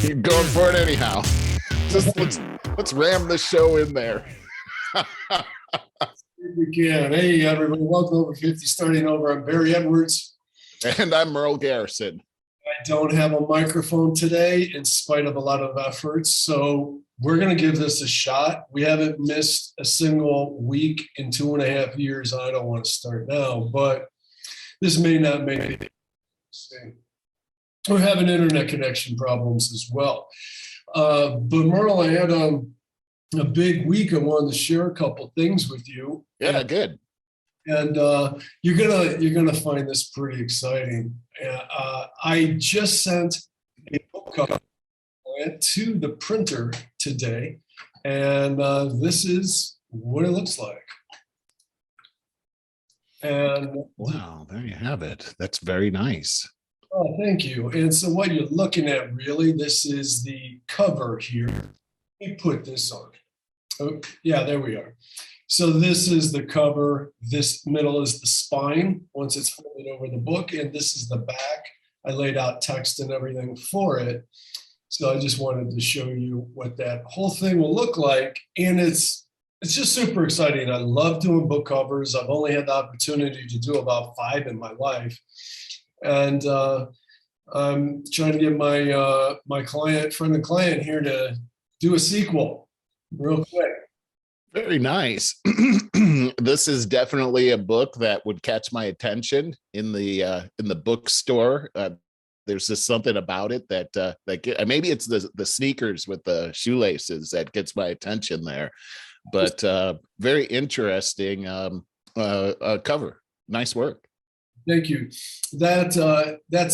You're going for it anyhow. Just let's ram the show in there. We can. Hey, everybody, welcome to Over 50, starting over. I'm Barry Edwards. And I'm Merle Garrison. I don't have a microphone today in spite of a lot of efforts, so we're going to give this a shot. We haven't missed a single week in 2.5 years. I don't want to start now, but this may not make it. We're having internet connection problems as well. But Merle, I had a big week. I wanted to share a couple things with you. Yeah, good. And you're gonna find this pretty exciting. I just sent a book cover to the printer today, and this is what it looks like. And wow, there you have it. That's very nice. Oh, thank you. And so what you're looking at, really, this is the cover here. Let me put this on. Oh, yeah, there we are. So this is the cover. This middle is the spine once it's folded over the book, and this is the back. I laid out text and everything for it. So I just wanted to show you what that whole thing will look like. And it's just super exciting. I love doing book covers. I've only had the opportunity to do about 5 in my life. And I'm trying to get my friend and client here to do a sequel real quick. Very nice. This is definitely a book that would catch my attention in the bookstore. There's just something about it that maybe it's the sneakers with the shoelaces that gets my attention there. But very interesting cover. Nice work. Thank you. That's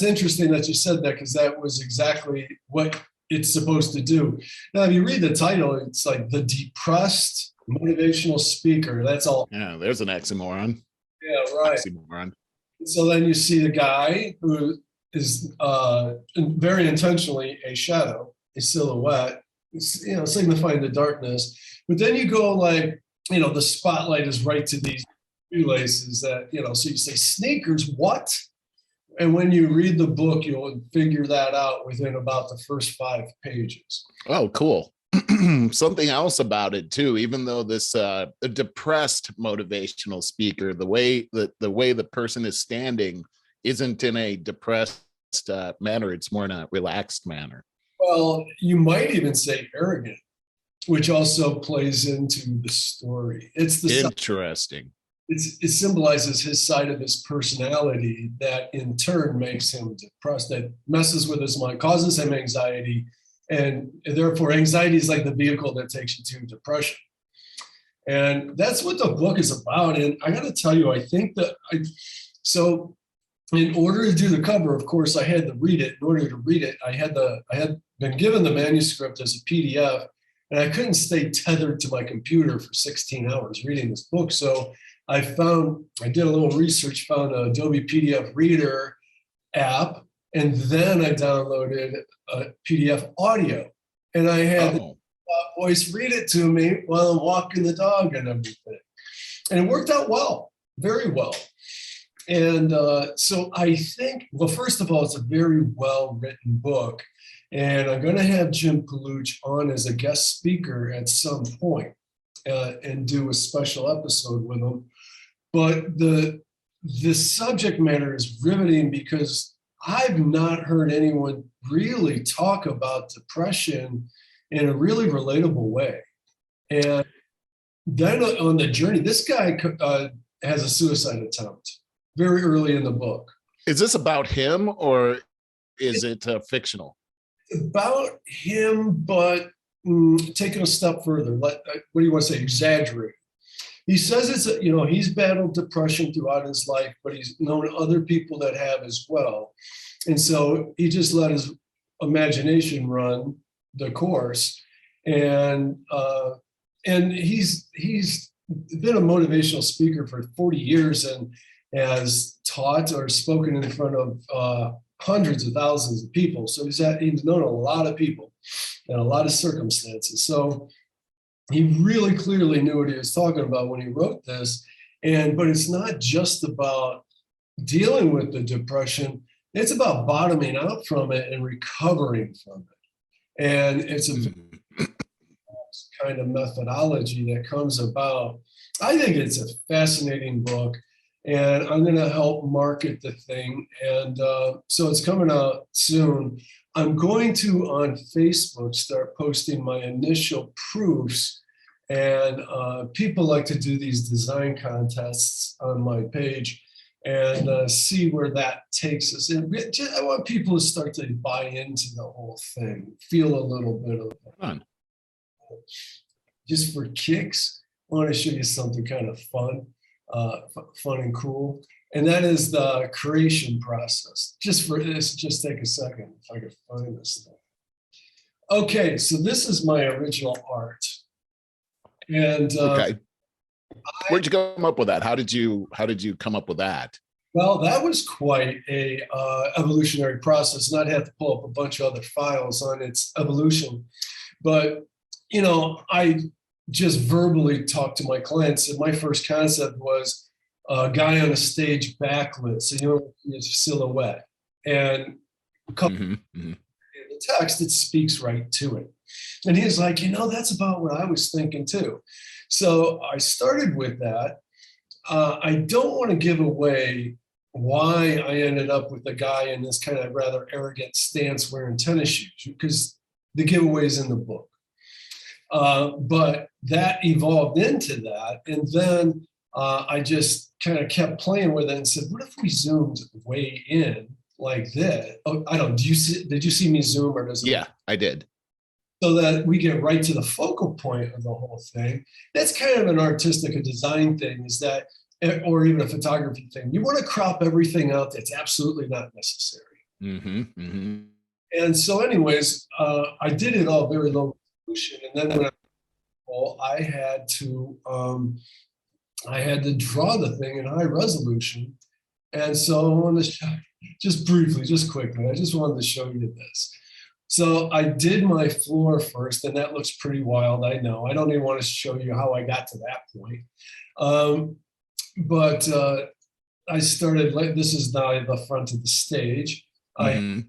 interesting that you said that, because that was exactly what it's supposed to do. Now, if you read the title, it's like the depressed motivational speaker. That's all. Yeah, there's an oxymoron. Yeah, right. Oxymoron. So then you see the guy who is very intentionally a shadow, a silhouette, signifying the darkness. But then you go the spotlight is right to these shoelaces that, so you say sneakers, what? And when you read the book, you'll figure that out within about the first 5 pages. Oh, cool. Something else about it too, even though this a depressed motivational speaker, the way the person is standing isn't in a depressed manner. It's more in a relaxed manner. Well, you might even say arrogant, which also plays into the story. It's the interesting. It symbolizes his side of his personality that in turn makes him depressed, that messes with his mind, causes him anxiety, and therefore anxiety is like the vehicle that takes you to depression. And that's what the book is about. And I got to tell you, I think that so in order to do the cover, of course, I had to read it. In order to read it, I had been given the manuscript as a PDF, and I couldn't stay tethered to my computer for 16 hours reading this book. So I did a little research, found an Adobe PDF Reader app, and then I downloaded a PDF audio. And I had the voice read it to me while I'm walking the dog and everything. And it worked out well, very well. And so I think, well, first of all, it's a very well-written book. And I'm going to have Jim Paluch on as a guest speaker at some point and do a special episode with him. But the subject matter is riveting because I've not heard anyone really talk about depression in a really relatable way. And then on the journey, this guy has a suicide attempt very early in the book. Is this about him or is it fictional? It's about him, but taking a step further. What do you want to say? Exaggerate. He says he's battled depression throughout his life, but he's known other people that have as well. And so he just let his imagination run the course. And he's been a motivational speaker for 40 years and has taught or spoken in front of hundreds of thousands of people. So he's known a lot of people and a lot of circumstances. So he really clearly knew what he was talking about when he wrote this. But it's not just about dealing with the depression. It's about bottoming out from it and recovering from it. And it's a Mhm. kind of methodology that comes about. I think it's a fascinating book, and I'm going to help market the thing. And so it's coming out soon. I'm going to, on Facebook, start posting my initial proofs. And people like to do these design contests on my page and see where that takes us. And I want people to start to buy into the whole thing, feel a little bit of Fun. just for kicks. I want to show you something kind of fun, fun and cool. And that is the creation process. Just for this, just take a second if I can find this thing. Okay, so this is my original art. And Okay. Where'd you come up with that? How did you come up with that? well, that was quite a evolutionary process, and I'd have to pull up a bunch of other files on its evolution. But I just verbally talked to my clients, and my first concept was a guy on a stage backlit, so his silhouette, and Mm-hmm. Mm-hmm. in the text, it speaks right to it. And he's like, that's about what I was thinking too. So I started with that. I don't want to give away why I ended up with a guy in this kind of rather arrogant stance wearing tennis shoes, because the giveaway's in the book. But that evolved into that. And then I just kind of kept playing with it and said, what if we zoomed way in like this? Oh, I don't, did you see me zoom, or does it? Yeah, I did. So that we get right to the focal point of the whole thing. That's kind of an artistic, a design thing, is that, or even a photography thing. You want to crop everything out that's absolutely not necessary. Mm-hmm. Mm-hmm. And so anyways, I did it all very low resolution. And then when I had to draw the thing in high resolution. And so I wanted to show, just briefly, just quickly, I just wanted to show you this. So I did my floor first, and that looks pretty wild. I know. I don't even want to show you how I got to that point. But I started, this is now the front of the stage. Mm-hmm.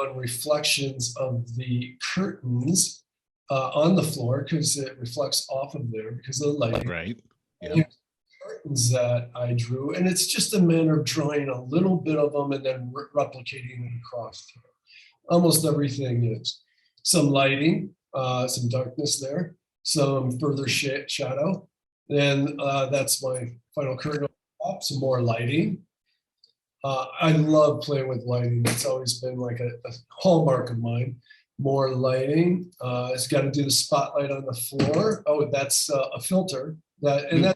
On reflections of the curtains on the floor, because it reflects off of there because of the lighting. Right. Yeah. Curtains that I drew, and it's just a matter of drawing a little bit of them and then replicating it across. Almost everything is some lighting, some darkness there, some further shadow. Then that's my final curtain. Some more lighting. I love playing with lighting. It's always been like a hallmark of mine. More lighting. It's got to do the spotlight on the floor. Oh, that's a filter. That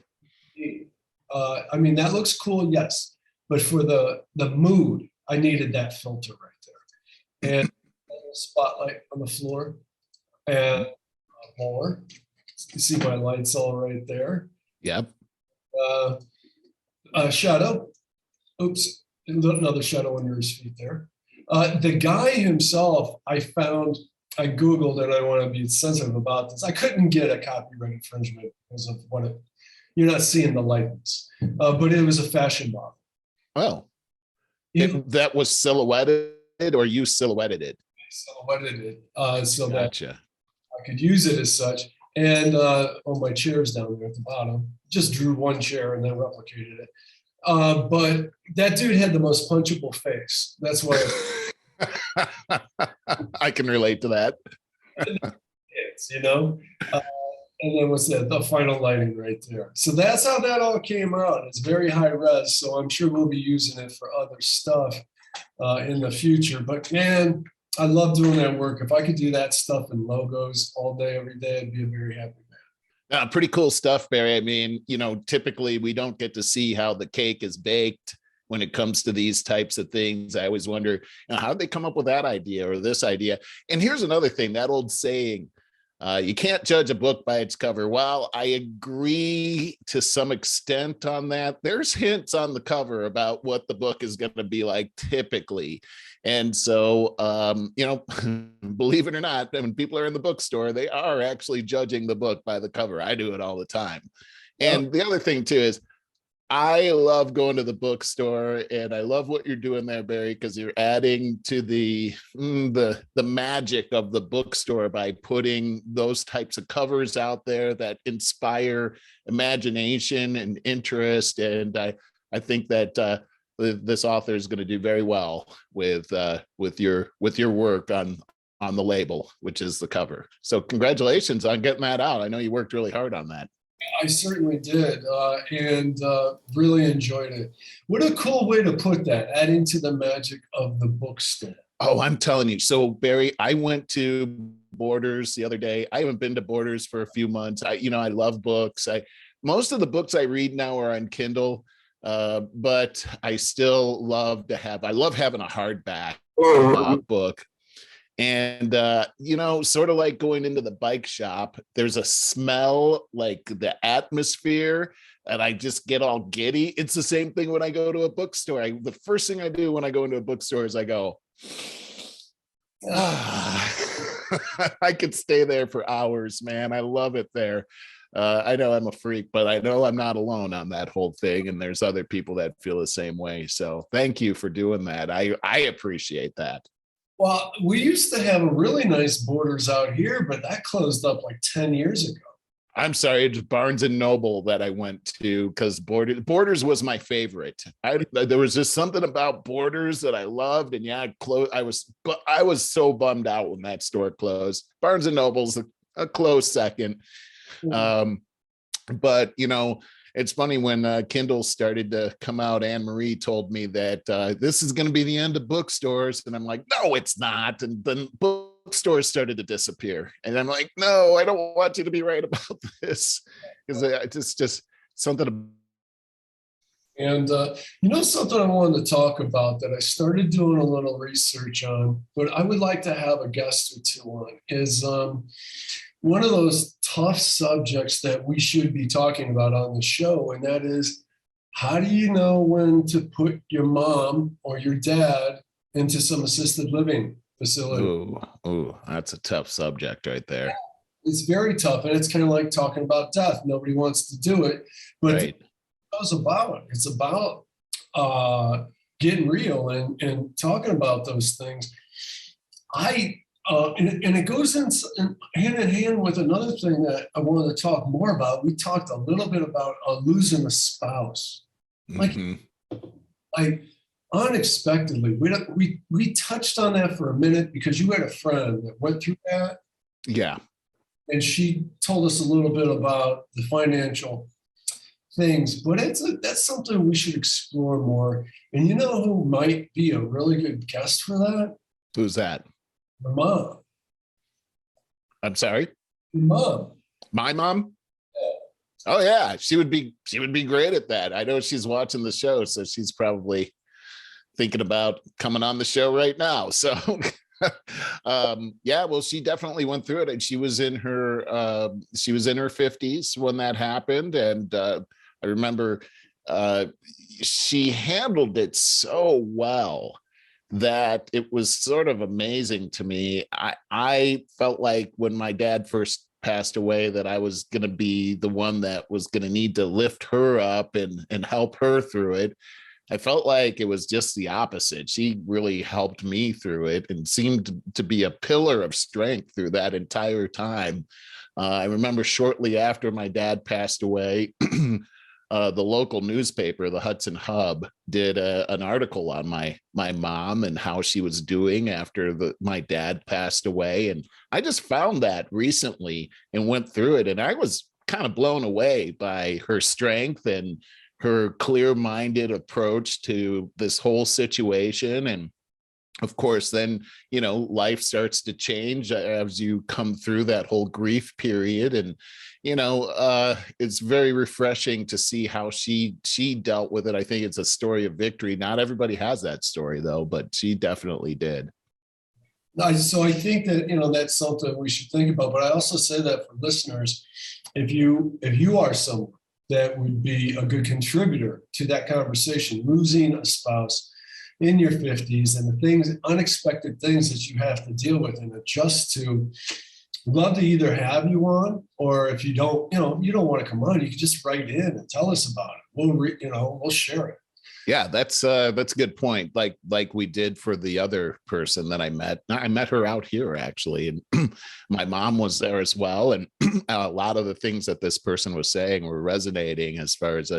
I mean, that looks cool, yes. But for the mood, I needed that filter right there. And a spotlight on the floor, and more. You see my lights all right there. Yep. Shadow. Oops, another shadow under his feet there. The guy himself, I Googled, and I want to be sensitive about this. I couldn't get a copyright infringement because of you're not seeing the likeness, but it was a fashion model. Oh, that was silhouetted, or you silhouetted it? I silhouetted it so Gotcha. that I could use it as such. And my chair's down there at the bottom. Just drew one chair and then replicated it. But that dude had the most punchable face. That's why I can relate to that. It's, and then what's that? The final lighting right there. So that's how that all came out. It's very high res, so I'm sure we'll be using it for other stuff in the future. But man, I love doing that work. If I could do that stuff in logos all day, every day, I'd be a very happy man. Pretty cool stuff, Barry. I mean, typically we don't get to see how the cake is baked when it comes to these types of things. I always wonder, how did they come up with that idea or this idea? And here's another thing, that old saying, you can't judge a book by its cover. Well, I agree to some extent on that. There's hints on the cover about what the book is going to be like typically. And so, believe it or not, when people are in the bookstore, they are actually judging the book by the cover. I do it all the time. And the other thing too is, I love going to the bookstore, and I love what you're doing there, Barry, because you're adding to the magic of the bookstore by putting those types of covers out there that inspire imagination and interest. And I think that this author is going to do very well with your work on the label, which is the cover. So congratulations on getting that out. I know you worked really hard on that. I certainly did, and really enjoyed it. What a cool way to put that, adding to the magic of the bookstore. Oh, I'm telling you. So, Barry, I went to Borders the other day. I haven't been to Borders for a few months. I love books. Most of the books I read now are on Kindle, but I still love having a hardback book. And, sort of like going into the bike shop, there's a smell, like the atmosphere, and I just get all giddy. It's the same thing when I go to a bookstore. The first thing I do when I go into a bookstore is I go, I could stay there for hours, man. I love it there. I know I'm a freak, but I know I'm not alone on that whole thing. And there's other people that feel the same way. So thank you for doing that. I appreciate that. Well, we used to have a really nice Borders out here, but that closed up like 10 years ago. I'm sorry, it's Barnes and Noble that I went to because Borders was my favorite. There was just something about Borders that I loved, and yeah, I was so bummed out when that store closed. Barnes and Noble's a close second, but it's funny when Kindle started to come out. Anne Marie told me that this is going to be the end of bookstores, and I'm like, no, it's not. And then bookstores started to disappear, and I'm like, no, I don't want you to be right about this, because it's just something. And something I wanted to talk about that I started doing a little research on, but I would like to have a guest or two on, is one of those tough subjects that we should be talking about on the show, and that is, how do you know when to put your mom or your dad into some assisted living facility? Ooh, that's a tough subject right there. It's very tough, and it's kind of like talking about death. Nobody wants to do it, but right. It's about getting real and talking about those things. And it goes in hand in hand with another thing that I wanted to talk more about. We talked a little bit about losing a spouse, like unexpectedly. We touched on that for a minute because you had a friend that went through that. Yeah, and she told us a little bit about the financial things, but that's something we should explore more. And you know who might be a really good guest for that? Who's that? My mom. I'm sorry? Your mom. My mom? Oh yeah, she would be great at that. I know she's watching the show, so she's probably thinking about coming on the show right now. So yeah, well, she definitely went through it, and she was in her 50s when that happened. And I remember she handled it so well that it was sort of amazing to me. I felt like when my dad first passed away that I was going to be the one that was going to need to lift her up and help her through it. I felt like it was just the opposite. She really helped me through it and seemed to be a pillar of strength through that entire time. I remember shortly after my dad passed away, the local newspaper, the Hudson Hub, did an article on my mom and how she was doing after my dad passed away. And I just found that recently and went through it. And I was kind of blown away by her strength and her clear-minded approach to this whole situation. And of course, then, life starts to change as you come through that whole grief period. And, it's very refreshing to see how she dealt with it. I think it's a story of victory. Not everybody has that story, though, but she definitely did. So I think that, that's something we should think about. But I also say that for listeners, if you are someone that would be a good contributor to that conversation, losing a spouse in your 50s and the unexpected things that you have to deal with and adjust to, We'd love to either have you on, or if you don't, you don't want to come on, you can just write in and tell us about it. We'll share it. Yeah, that's a good point. Like we did for the other person that I met. I met her out here actually, and my mom was there as well. And a lot of the things that this person was saying were resonating as far as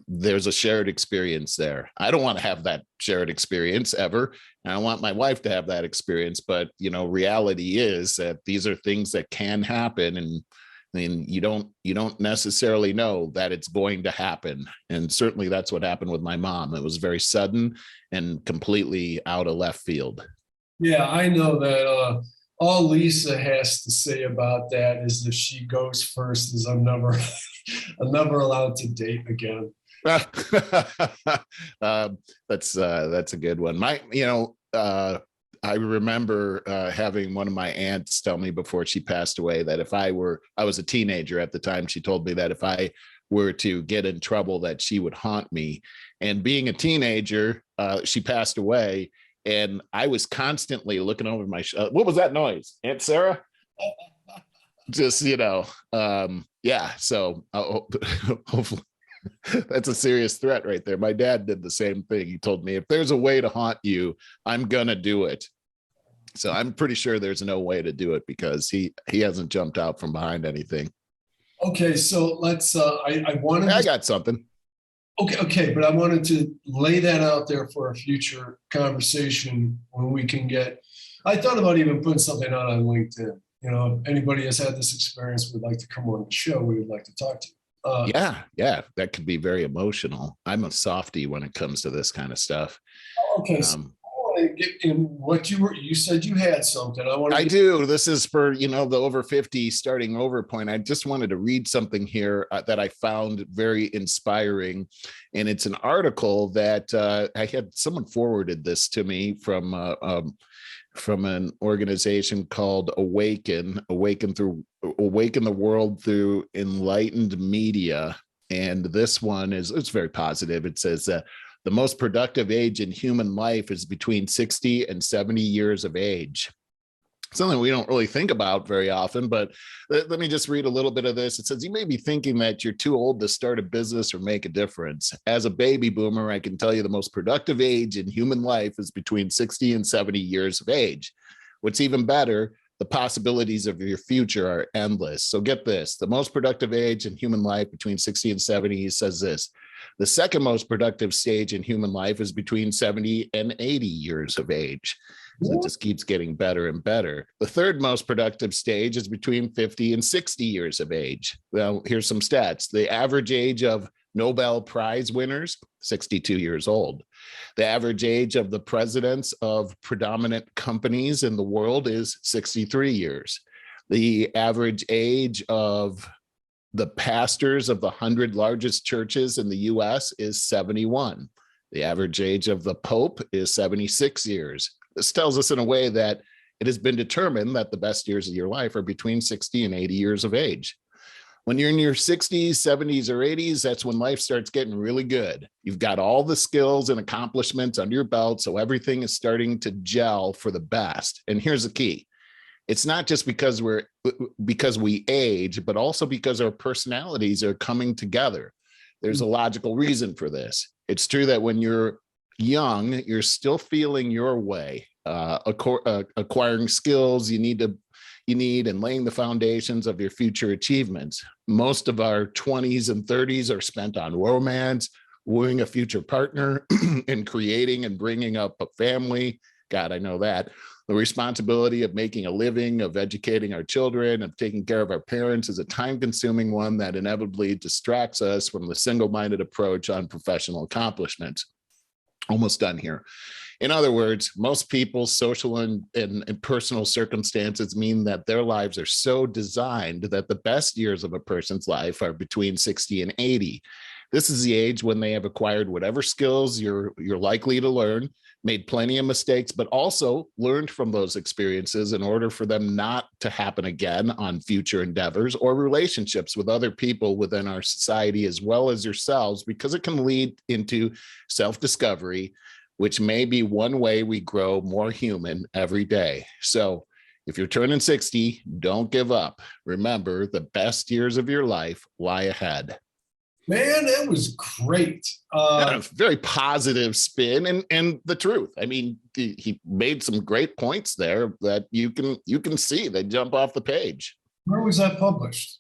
there's a shared experience there. I don't want to have that shared experience ever. And I want my wife to have that experience, but reality is that these are things that can happen, and I mean, you don't necessarily know that it's going to happen. And certainly that's what happened with my mom. It was very sudden and completely out of left field. Yeah, I know that all Lisa has to say about that is if she goes first is I'm never allowed to date again. That's a good one. I remember having one of my aunts tell me before she passed away that I was a teenager at the time. She told me that if I were to get in trouble, that she would haunt me. And being a teenager, she passed away, and I was constantly looking over my. What was that noise, Aunt Sarah? Just yeah. So hopefully. That's a serious threat right there. My dad did the same thing. He told me, if there's a way to haunt you, I'm gonna do it. So I'm pretty sure there's no way to do it because he hasn't jumped out from behind anything. Okay, so let's I got something. Okay, but I wanted to lay that out there for a future conversation when we can get. I thought about even putting something out on LinkedIn. If anybody has had this experience would like to come on the show, we would like to talk to you. Yeah, that could be very emotional. I'm a softie when it comes to this kind of stuff. Okay, so I want to get in what you said you had something. I do. This is for the over 50 starting over point. I just wanted to read something here that I found very inspiring, and it's an article that I had someone forwarded this to me from an organization called Awaken the World Through Enlightened Media. And this one it's very positive. It says the most productive age in human life is between 60 and 70 years of age. Something we don't really think about very often, but let me just read a little bit of this. It says, you may be thinking that you're too old to start a business or make a difference. As a baby boomer, I can tell you the most productive age in human life is between 60 and 70 years of age. What's even better, the possibilities of your future are endless. So get this, the most productive age in human life between 60 and 70, he says this, the second most productive stage in human life is between 70 and 80 years of age. So it just keeps getting better and better. The third most productive stage is between 50 and 60 years of age. Well, here's some stats. The average age of Nobel Prize winners, 62 years old. The average age of the presidents of predominant companies in the world is 63 years. The average age of the pastors of the 100 largest churches in the US is 71. The average age of the Pope is 76 years. This tells us in a way that it has been determined that the best years of your life are between 60 and 80 years of age. When you're in your 60s, 70s, or 80s, that's when life starts getting really good. You've got all the skills and accomplishments under your belt, so everything is starting to gel for the best. And here's the key. It's not just because we age, but also because our personalities are coming together. There's a logical reason for this. It's true that when you're young, you're still feeling your way, acquiring skills you need and laying the foundations of your future achievements. Most of our 20s and 30s are spent on romance, wooing a future partner, and creating and bringing up a family. God, I know that. The responsibility of making a living, of educating our children, of taking care of our parents is a time-consuming one that inevitably distracts us from the single-minded approach on professional accomplishments. Almost done here. In other words, most people's social and personal circumstances mean that their lives are so designed that the best years of a person's life are between 60 and 80. This is the age when they have acquired whatever skills you're likely to learn, made plenty of mistakes, but also learned from those experiences in order for them not to happen again on future endeavors or relationships with other people within our society as well as yourselves, because it can lead into self-discovery, which may be one way we grow more human every day. So, if you're turning 60, don't give up. Remember, the best years of your life lie ahead. Man, that was great. Yeah, very positive spin and the truth. I mean, he made some great points there that you can see. They jump off the page. Where was that published?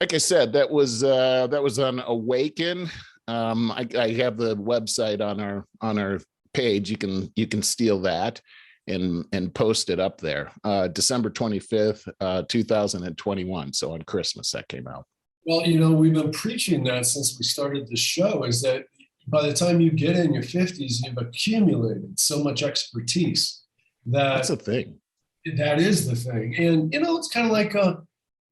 Like I said, that was on Awaken. I have the website on our page. You can steal that and post it up there. December 25th, 2021. So on Christmas that came out. Well, we've been preaching that since we started the show, is that by the time you get in your 50s, you've accumulated so much expertise That's a thing. That is the thing. And, it's kind of like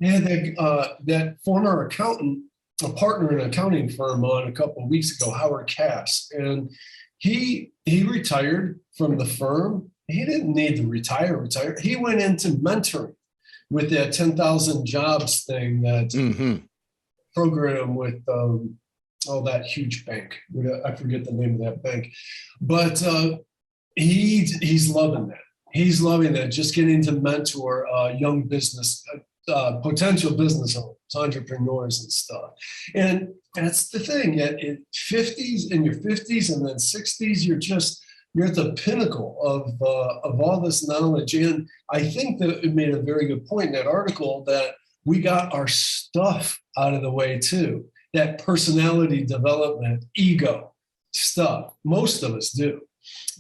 that former accountant, a partner in an accounting firm on a couple of weeks ago, Howard Cass. And he retired from the firm. He didn't need to retire. He went into mentoring with that 10,000 jobs thing that program with that huge bank. I forget the name of that bank, but he's loving that. He's loving that, just getting to mentor young business, potential business owners, entrepreneurs and stuff. And that's the thing. In your 50s and then 60s, you're at the pinnacle of all this knowledge. And I think that it made a very good point in that article that we got our stuff out of the way too. That personality development, ego stuff. Most of us do.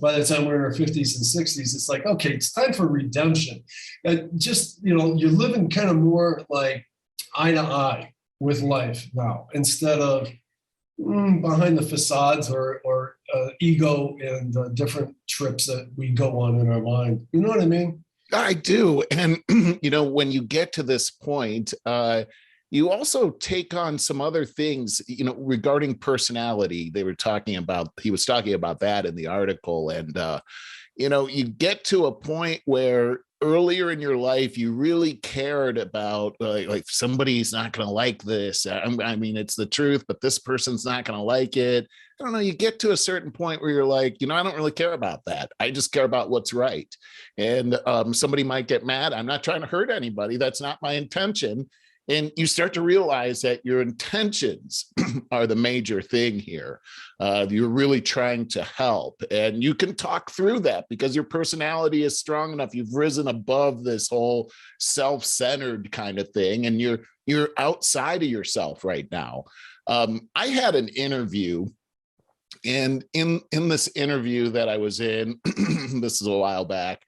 By the time we're in our 50s and 60s, it's like, okay, it's time for redemption. And you're living kind of more like eye to eye with life now, instead of behind the facades or ego and different trips that we go on in our mind. You know what I mean? I do. And, when you get to this point, you also take on some other things, regarding personality. He was talking about that in the article. And, you get to a point where earlier in your life, you really cared about like somebody's not going to like this. I mean, it's the truth, but this person's not going to like it. I don't know. You get to a certain point where you're like, I don't really care about that. I just care about what's right. And somebody might get mad. I'm not trying to hurt anybody. That's not my intention. And you start to realize that your intentions are the major thing here. You're really trying to help, and you can talk through that because your personality is strong enough. You've risen above this whole self-centered kind of thing, and you're outside of yourself right now. I had an interview, and in this interview that I was in, this is a while back,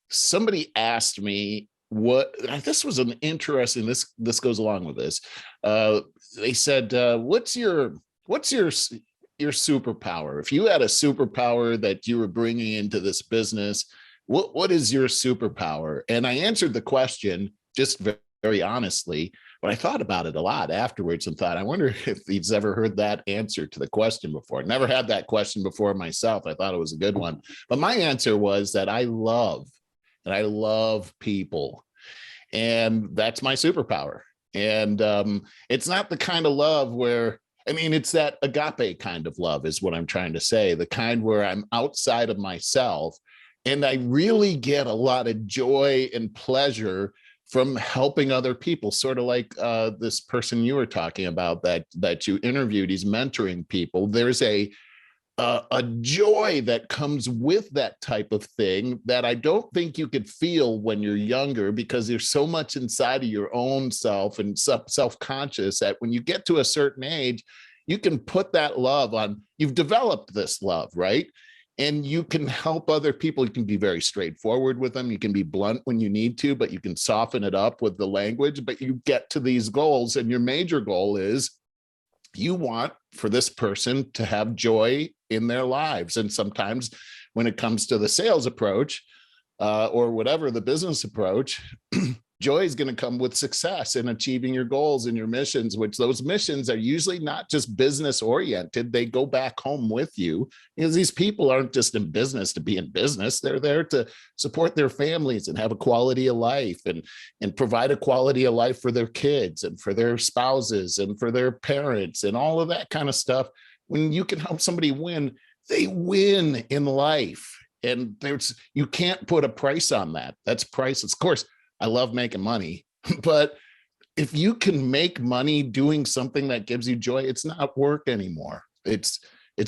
somebody asked me, this was an interesting, this goes along with this. They said, what's your superpower? If you had a superpower that you were bringing into this business, what is your superpower? And I answered the question just very, very honestly, but I thought about it a lot afterwards and thought, I wonder if he's ever heard that answer to the question before. Never had that question before myself. I thought it was a good one, but my answer was that I love people, and that's my superpower. And it's not the kind of love where, it's that agape kind of love is what I'm trying to say, the kind where I'm outside of myself, and I really get a lot of joy and pleasure from helping other people, sort of like this person you were talking about that you interviewed. He's mentoring people. There's a joy that comes with that type of thing that I don't think you could feel when you're younger, because there's so much inside of your own self and self-conscious that when you get to a certain age, you can put that love on. You've developed this love, right? And you can help other people. You can be very straightforward with them. You can be blunt when you need to, but you can soften it up with the language. But you get to these goals, and your major goal is you want for this person to have joy in their lives. And sometimes when it comes to the sales approach or whatever the business approach, joy is going to come with success in achieving your goals and your missions, which those missions are usually not just business oriented. They go back home with you, because these people aren't just in business to be in business. They're there to support their families and have a quality of life and provide a quality of life for their kids and for their spouses and for their parents and all of that kind of stuff. When you can help somebody win, they win in life. And you can't put a price on that. That's priceless. Of course, I love making money, but if you can make money doing something that gives you joy, it's not work anymore. It's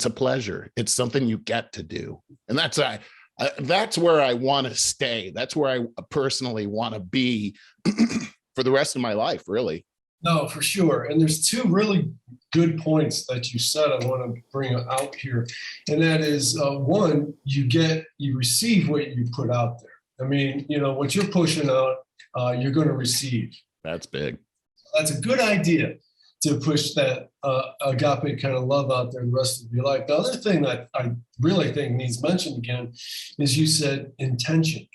a pleasure. It's something you get to do. And that's where I want to stay. That's where I personally want to be for the rest of my life, really. No, for sure. And there's two really good points that you said I want to bring out here. And that is one, you receive what you put out there. I mean, what you're pushing out, you're going to receive. That's big. That's a good idea to push that agape kind of love out there the rest of your life. The other thing that I really think needs mentioned again is you said intention.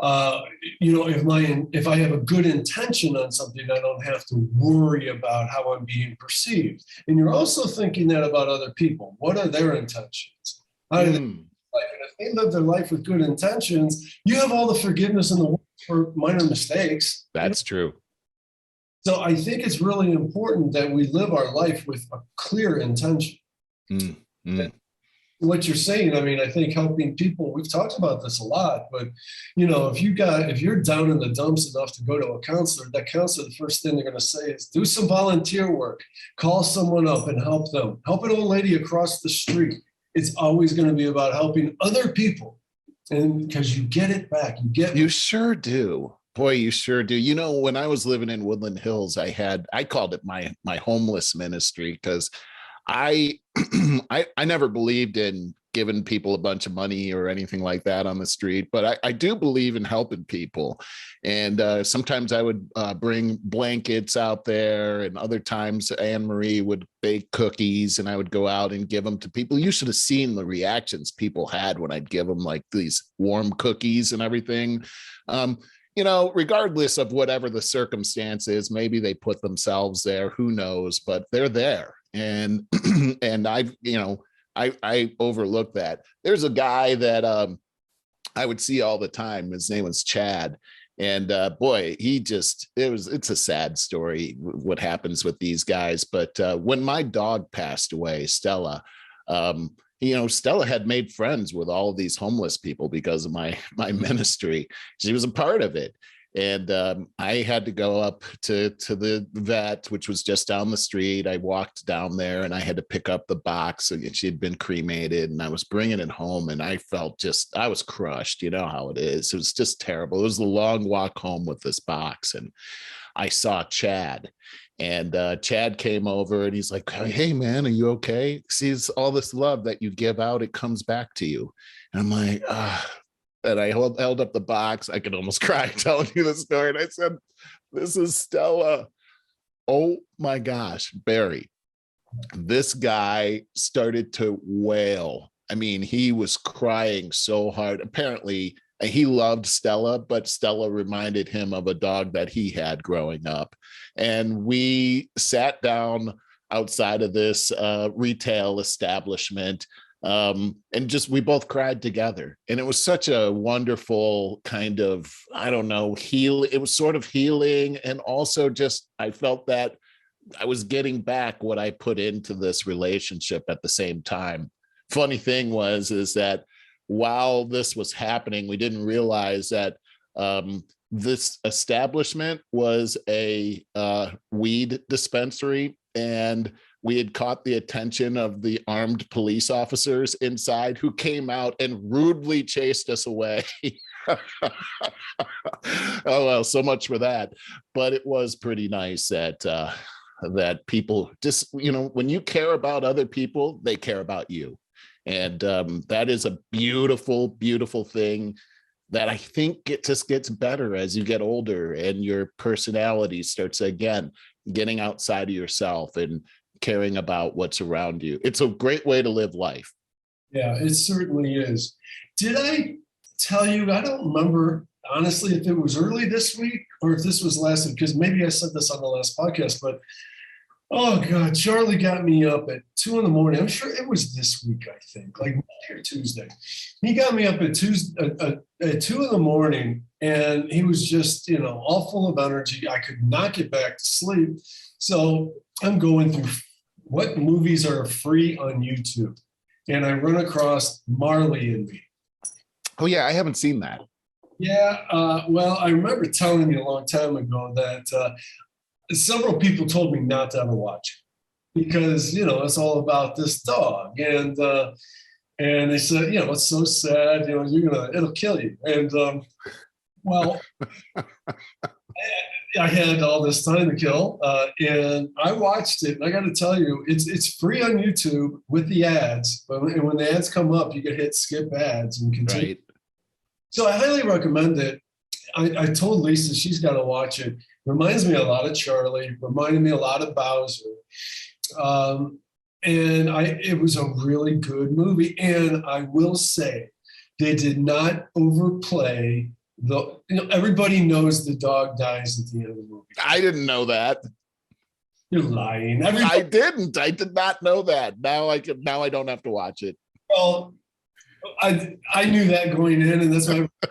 If I have a good intention on something, I don't have to worry about how I'm being perceived. And you're also thinking that about other people. What are their intentions? How do they live? And if they live their life with good intentions, you have all the forgiveness in the world for minor mistakes. That's true. So I think it's really important that we live our life with a clear intention. What you're saying, I mean, I think helping people, we've talked about this a lot, but if you're down in the dumps enough to go to a counselor, that counselor, the first thing they're going to say is do some volunteer work, call someone up and help them, help an old lady across the street. It's always going to be about helping other people. And because you get it back, you sure do. Boy, you sure do. When I was living in Woodland Hills, I called it my homeless ministry, because I never believed in giving people a bunch of money or anything like that on the street, but I do believe in helping people. And sometimes I would bring blankets out there, and other times Anne Marie would bake cookies and I would go out and give them to people. You should have seen the reactions people had when I'd give them like these warm cookies and everything. Regardless of whatever the circumstance is, maybe they put themselves there, who knows, but they're there. And I overlook that. There's a guy that I would see all the time. His name was Chad. And boy, it's a sad story what happens with these guys. But when my dog passed away, Stella, Stella had made friends with all of these homeless people because of my ministry. She was a part of it. And I had to go up to the vet, which was just down the street. I walked down there and I had to pick up the box, and she had been cremated, and I was bringing it home, and I was crushed. You know how it is. It was just terrible. It was a long walk home with this box, and I saw Chad. And Chad came over and he's like, hey, man, are you okay? Sees all this love that you give out, it comes back to you. And I'm like, and I held up the box. I could almost cry telling you the story. And I said, this is Stella. Oh, my gosh, Barry. This guy started to wail. I mean, he was crying so hard. Apparently, he loved Stella, but Stella reminded him of a dog that he had growing up. And we sat down outside of this retail establishment, and we both cried together. And it was such a wonderful kind of, it was sort of healing. And also I felt that I was getting back what I put into this relationship at the same time. Funny thing is that while this was happening, we didn't realize that this establishment was a weed dispensary, and we had caught the attention of the armed police officers inside, who came out and rudely chased us away. Oh, well, so much for that. But it was pretty nice that people just, when you care about other people, they care about you. And that is a beautiful, beautiful thing that I think it just gets better as you get older and your personality starts, again, getting outside of yourself and caring about what's around you. It's a great way to live life. Yeah, it certainly is. Did I tell you, I don't remember, honestly, if it was early this week or if this was last week, because maybe I said this on the last podcast, but oh God, Charlie got me up at 2 a.m. I'm sure it was this week, I think, like Monday or Tuesday. He got me up at 2 a.m. and he was just, all full of energy. I could not get back to sleep. So I'm going through what movies are free on YouTube. And I run across Marley and Me. Oh yeah, I haven't seen that. Yeah, well, I remember telling you a long time ago that several people told me not to ever watch it because it's all about this dog, and they said it's so sad, it'll kill you, and well, I had all this time to kill, and I watched it. And I got to tell you, it's free on YouTube with the ads. But when the ads come up, you can hit skip ads and continue. Right. So I highly recommend it. I told Lisa she's got to watch it. Reminds me a lot of Charlie. Reminded me a lot of Bowser. And it was a really good movie. And I will say, they did not overplay everybody knows the dog dies at the end of the movie. I didn't know that. You're lying. I didn't. I did not know that. Now I don't have to watch it. Well, I knew that going in, and that's why I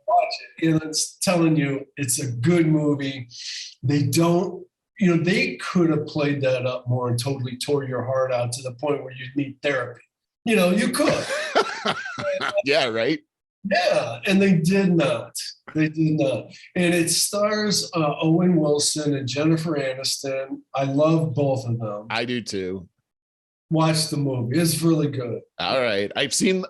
watch it. And it's telling you it's a good movie. They don't, they could have played that up more and totally tore your heart out to the point where you'd need therapy. You could. Yeah, right. Yeah, and they did not. They did not. And it stars Owen Wilson and Jennifer Aniston. I love both of them. I do too. Watch the movie. It's really good. All right. I've seen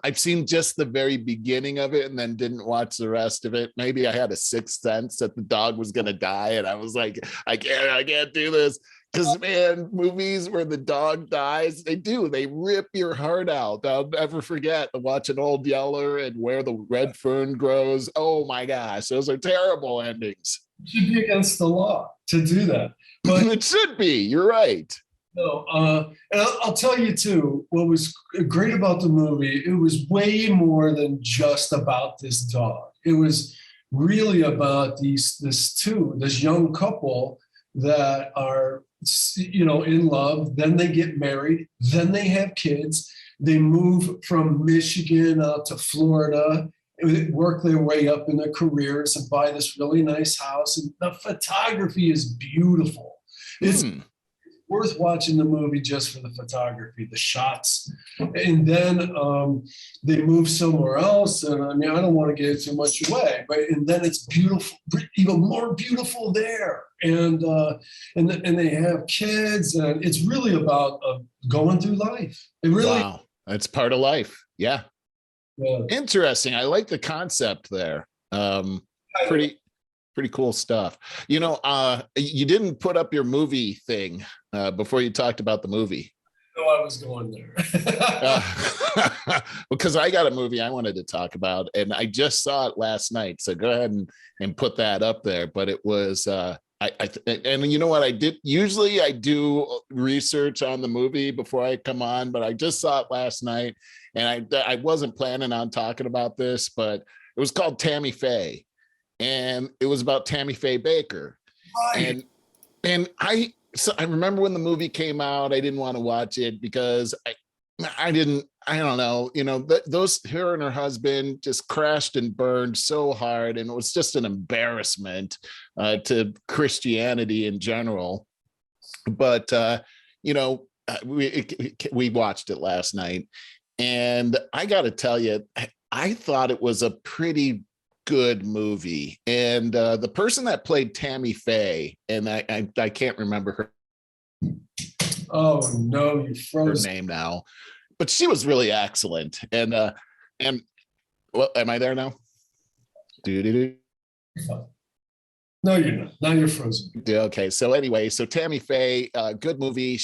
just the very beginning of it and then didn't watch the rest of it. Maybe I had a sixth sense that the dog was gonna die, and I was like, I can't do this. Because man, movies where the dog dies, they rip your heart out. I'll never forget watching Old Yeller and Where the Red Fern Grows. Oh my gosh, those are terrible endings. It should be against the law to do that. But it should be. You're right. No, and I'll tell you too, what was great about the movie, it was way more than just about this dog. It was really about this young couple that are in love, then they get married, then they have kids, they move from Michigan out to Florida, work their way up in their careers and buy this really nice house, and the photography is beautiful. It's worth watching the movie just for the photography, the shots. And then they move somewhere else, and I don't want to give too much away, but and then it's beautiful, even more beautiful there. And they have kids, and it's really about going through life. It really, wow, that's part of life. Yeah. Interesting. I like the concept there. Pretty cool stuff. You didn't put up your movie thing before you talked about the movie. No, I was going there. Because I got a movie I wanted to talk about, and I just saw it last night. So go ahead and put that up there. But it was and you know what I did? Usually I do research on the movie before I come on, but I just saw it last night, and I wasn't planning on talking about this, but it was called Tammy Faye. And it was about Tammy Faye Bakker. Right. And I remember when the movie came out, I didn't want to watch it because I don't know, those, her and her husband just crashed and burned so hard. And it was just an embarrassment to Christianity in general. But, we watched it last night, and I got to tell you, I thought it was a pretty good movie. And the person that played Tammy Faye, and I can't remember her. Oh no, you froze her name now, but she was really excellent. And well, am I there now? No, you're not. Now you're frozen. Okay. So anyway, so Tammy Faye, good movie.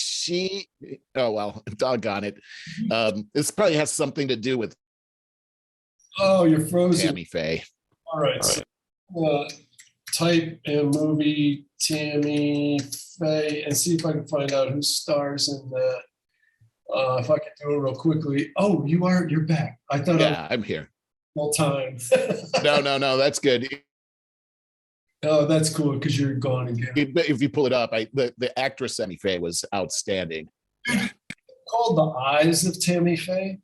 Doggone it. This probably has something to do with. Oh, you're frozen. Tammy Faye. All right. So, type in movie Tammy Faye and see if I can find out who stars in that. If I can do it real quickly. Oh, you're back. I thought. Yeah, I'm here. All time. No, that's good. Oh, that's cool because you're gone again. If you pull it up, the actress Tammy Faye was outstanding. Called The Eyes of Tammy Faye.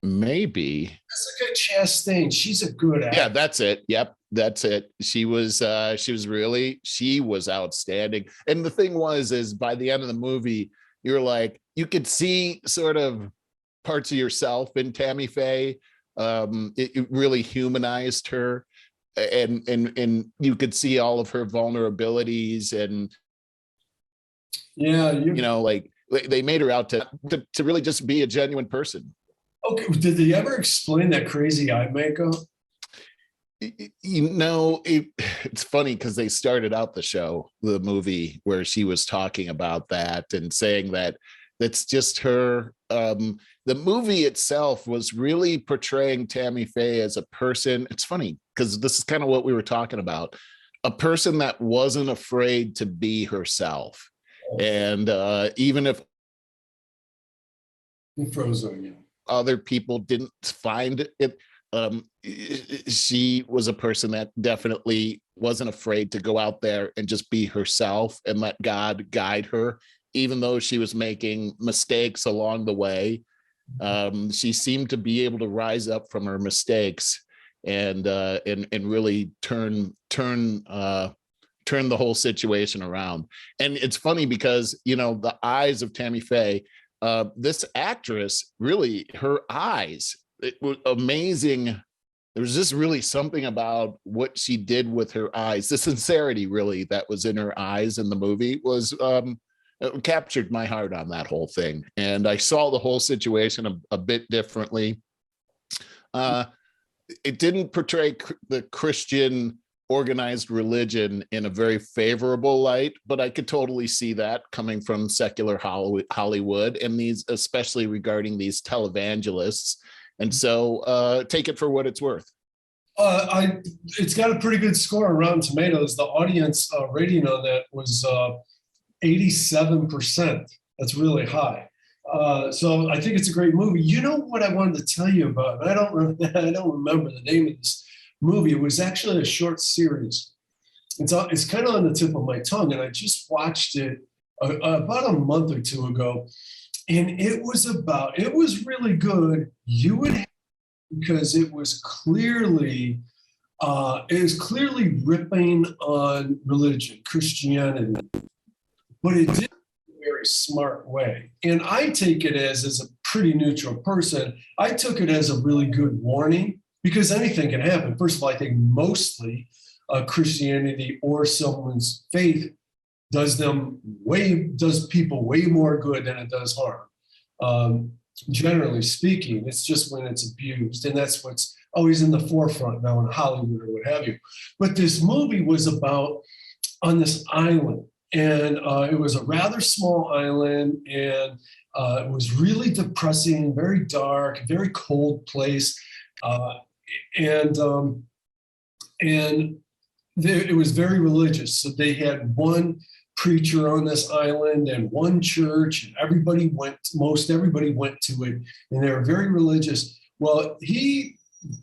Maybe. Jessica Chastain. She's a good actor. Yeah, that's it. Yep, that's it. She was outstanding. And the thing is by the end of the movie, you're like, you could see sort of parts of yourself in Tammy Faye, It really humanized her, and you could see all of her vulnerabilities, and Yeah, like they made her out to really just be a genuine person. okay. Did they ever explain that crazy eye makeup? It's funny because they started out the movie, where she was talking about that and saying that that's just her. The movie itself was really portraying Tammy Faye as a person. It's funny because this is kind of what we were talking about, a person that wasn't afraid to be herself. And even if Frozen, other people didn't find it, she was a person that definitely wasn't afraid to go out there and just be herself and let God guide her, even though she was making mistakes along the way. She seemed to be able to rise up from her mistakes and really turn the whole situation around. And it's funny because the eyes of Tammy Faye, this actress, really, her eyes, it was amazing. There was just really something about what she did with her eyes. The sincerity, really, that was in her eyes in the movie was it captured my heart on that whole thing. And I saw the whole situation a bit differently. It didn't portray the Christian organized religion in a very favorable light, but I could totally see that coming from secular Hollywood, and these, especially regarding these televangelists. And so take it for what it's worth. It's got a pretty good score on Rotten Tomatoes. The audience rating on that was 87%. That's really high. So I think it's a great movie. You know what I wanted to tell you about? I don't remember the name of this movie. It was actually a short series. It's kind of on the tip of my tongue, and I just watched it about a month or two ago. And it was really good. You would, because it was clearly ripping on religion, Christianity, but it did it in a very smart way. And I take it as a pretty neutral person, I took it as a really good warning, because anything can happen. First of all, I think mostly Christianity or someone's faith does people way more good than it does harm. Generally speaking, it's just when it's abused, and that's what's always in the forefront now in Hollywood or what have you. But this movie was about on this island, and it was a rather small island, and it was really depressing, very dark, very cold place, and it was very religious. So they had one preacher on this island and one church, and most everybody went to it, and they were very religious. Well, he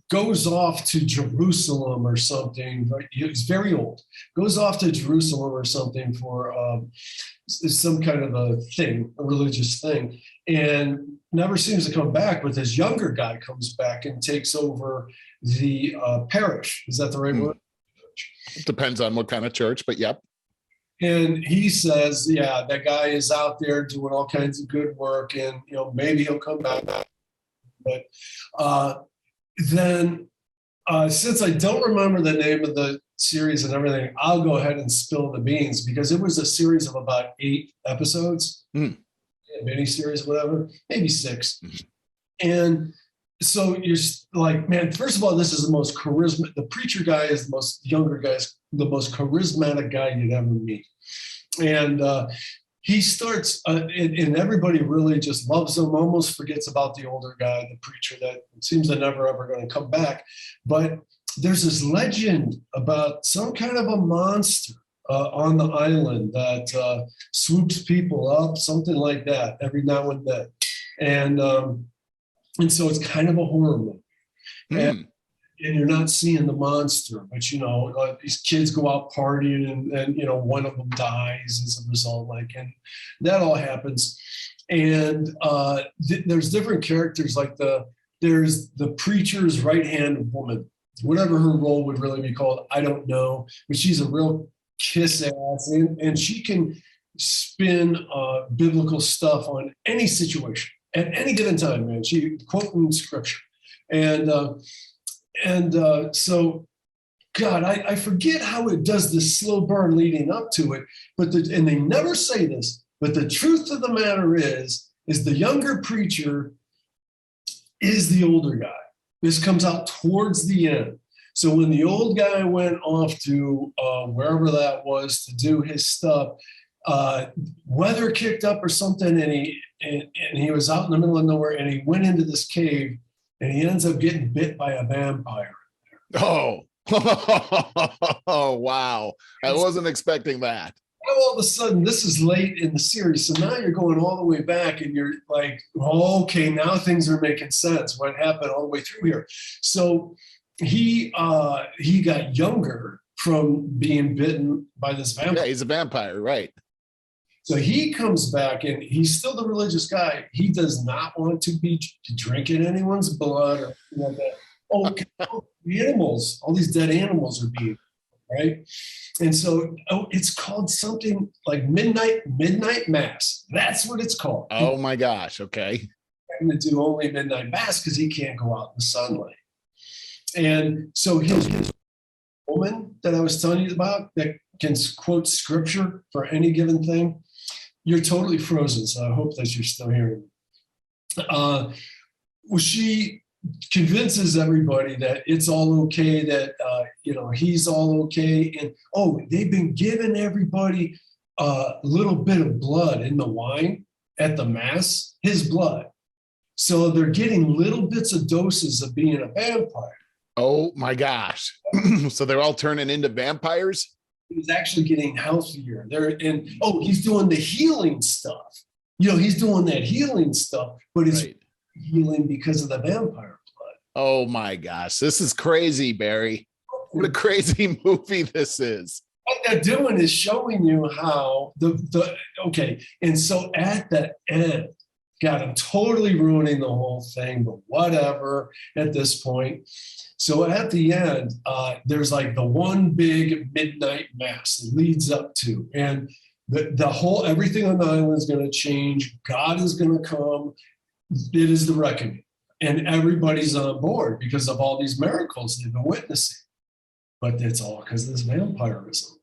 goes off to Jerusalem or something. He's very old. Goes off to Jerusalem or something for some kind of a religious thing, and never seems to come back. But this younger guy comes back and takes over the parish. Is that the right word? It depends on what kind of church, but yep. And he says, yeah, that guy is out there doing all kinds of good work, and maybe he'll come back. But then since I don't remember the name of the series and everything, I'll go ahead and spill the beans, because it was a series of about 8 episodes, mini series, whatever, maybe 6. And so you're like, man, first of all, this is the most charismatic. The preacher guy is the most charismatic guy you'd ever meet. And he starts, and everybody really just loves him, almost forgets about the older guy, the preacher that seems to never ever going to come back. But there's this legend about some kind of a monster on the island that swoops people up, something like that, every now and then. And so it's kind of a horror movie. And you're not seeing the monster, but these kids go out partying, and one of them dies as a result, and that all happens. And there's different characters, there's the preacher's right-hand woman, whatever her role would really be called, I don't know, but she's a real kiss ass, and she can spin biblical stuff on any situation at any given time, man. She quoting scripture. So, God, I forget how it does this slow burn leading up to it, and they never say this, but the truth of the matter is the younger preacher is the older guy. This comes out towards the end. So when the old guy went off to wherever that was to do his stuff, weather kicked up or something, and he was out in the middle of nowhere, and he went into this cave, and he ends up getting bit by a vampire. Oh, oh, wow. I wasn't expecting that. All of a sudden, this is late in the series. So now you're going all the way back and you're like, oh, okay, now things are making sense. What happened all the way through here? So he got younger from being bitten by this vampire. Yeah, he's a vampire, right? So he comes back and he's still the religious guy. He does not want to be drinking anyone's blood or anything like that. Oh, the animals, all these dead animals are being, right? And so it's called something like midnight mass. That's what it's called. Oh my gosh. Okay. I'm going to do only midnight mass because he can't go out in the sunlight. And so his woman that I was telling you about that can quote scripture for any given thing, you're totally frozen. So I hope that you're still hearing me. Well, she convinces everybody that it's all okay, that he's all okay, and they've been giving everybody a little bit of blood in the wine at the mass, his blood, so they're getting little bits of doses of being a vampire. Oh my gosh. So they're all turning into vampires? He's actually getting healthier. He's doing the healing stuff. He's doing that healing stuff, but it's right. Healing because of the vampire blood. Oh my gosh, this is crazy, Barry. What a crazy movie this is. What they're doing is showing you how and so at the end, God, I'm totally ruining the whole thing, but whatever at this point. So at the end, there's like the one big midnight mass that leads up to, and the whole everything on the island is going to change. God is going to come. It is the reckoning, and everybody's on board because of all these miracles they've been witnessing. But it's all because of this vampirism.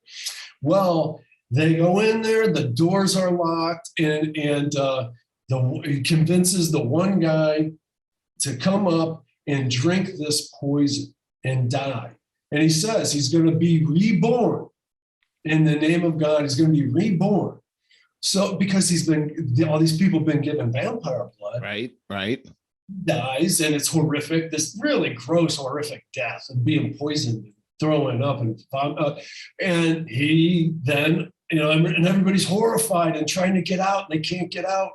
Well, they go in there, the doors are locked, and he convinces the one guy to come up and drink this poison and die. And he says he's going to be reborn in the name of God. He's going to be reborn. So because all these people have been given vampire blood. Right. Dies, and it's horrific. This really gross, horrific death and being poisoned, throwing up, and he then, and everybody's horrified and trying to get out, and they can't get out.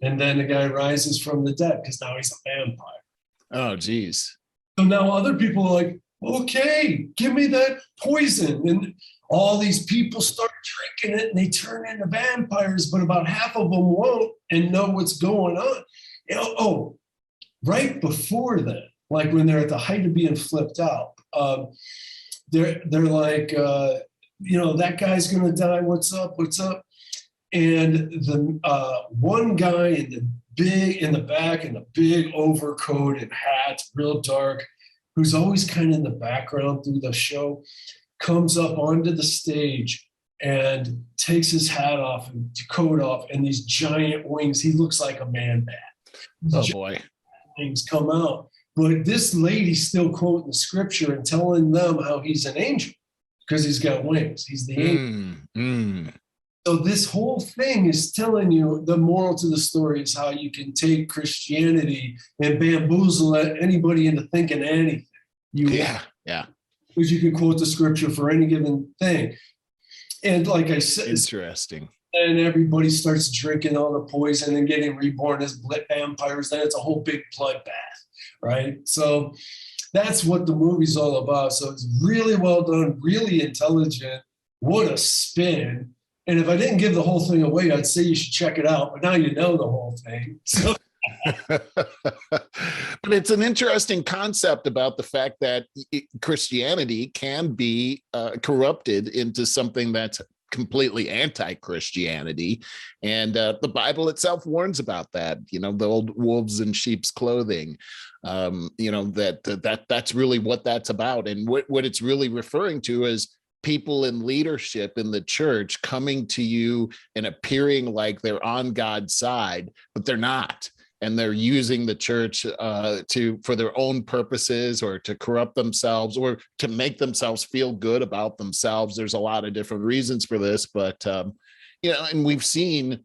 And then the guy rises from the dead because now he's a vampire. Oh, geez. So now other people are like, okay, give me that poison. And all these people start drinking it and they turn into vampires, but about half of them won't and know what's going on. Right before that, like when they're at the height of being flipped out, they're like, that guy's going to die. What's up? And the one guy in the back in the big overcoat and hat, real dark, who's always kind of in the background through the show, comes up onto the stage and takes his hat off and coat off, and these giant wings. He looks like a man bat. Oh boy. Wings come out. But this lady's still quoting the scripture and telling them how he's an angel because he's got wings. He's the angel. So this whole thing is telling you the moral to the story is how you can take Christianity and bamboozle anybody into thinking anything. Yeah. Because you can quote the scripture for any given thing. And like I said, interesting. And everybody starts drinking all the poison and getting reborn as vampires. Then it's a whole big bloodbath, right? So that's what the movie's all about. So it's really well done, really intelligent. What a spin. And if I didn't give the whole thing away, I'd say you should check it out. But now you know the whole thing. So. But it's an interesting concept about the fact that Christianity can be corrupted into something that's completely anti-Christianity. And the Bible itself warns about that, the old wolves in sheep's clothing. That's really what that's about. And what it's really referring to is people in leadership in the church coming to you and appearing like they're on God's side, but they're not. And they're using the church for their own purposes, or to corrupt themselves, or to make themselves feel good about themselves. There's a lot of different reasons for this, but and we've seen,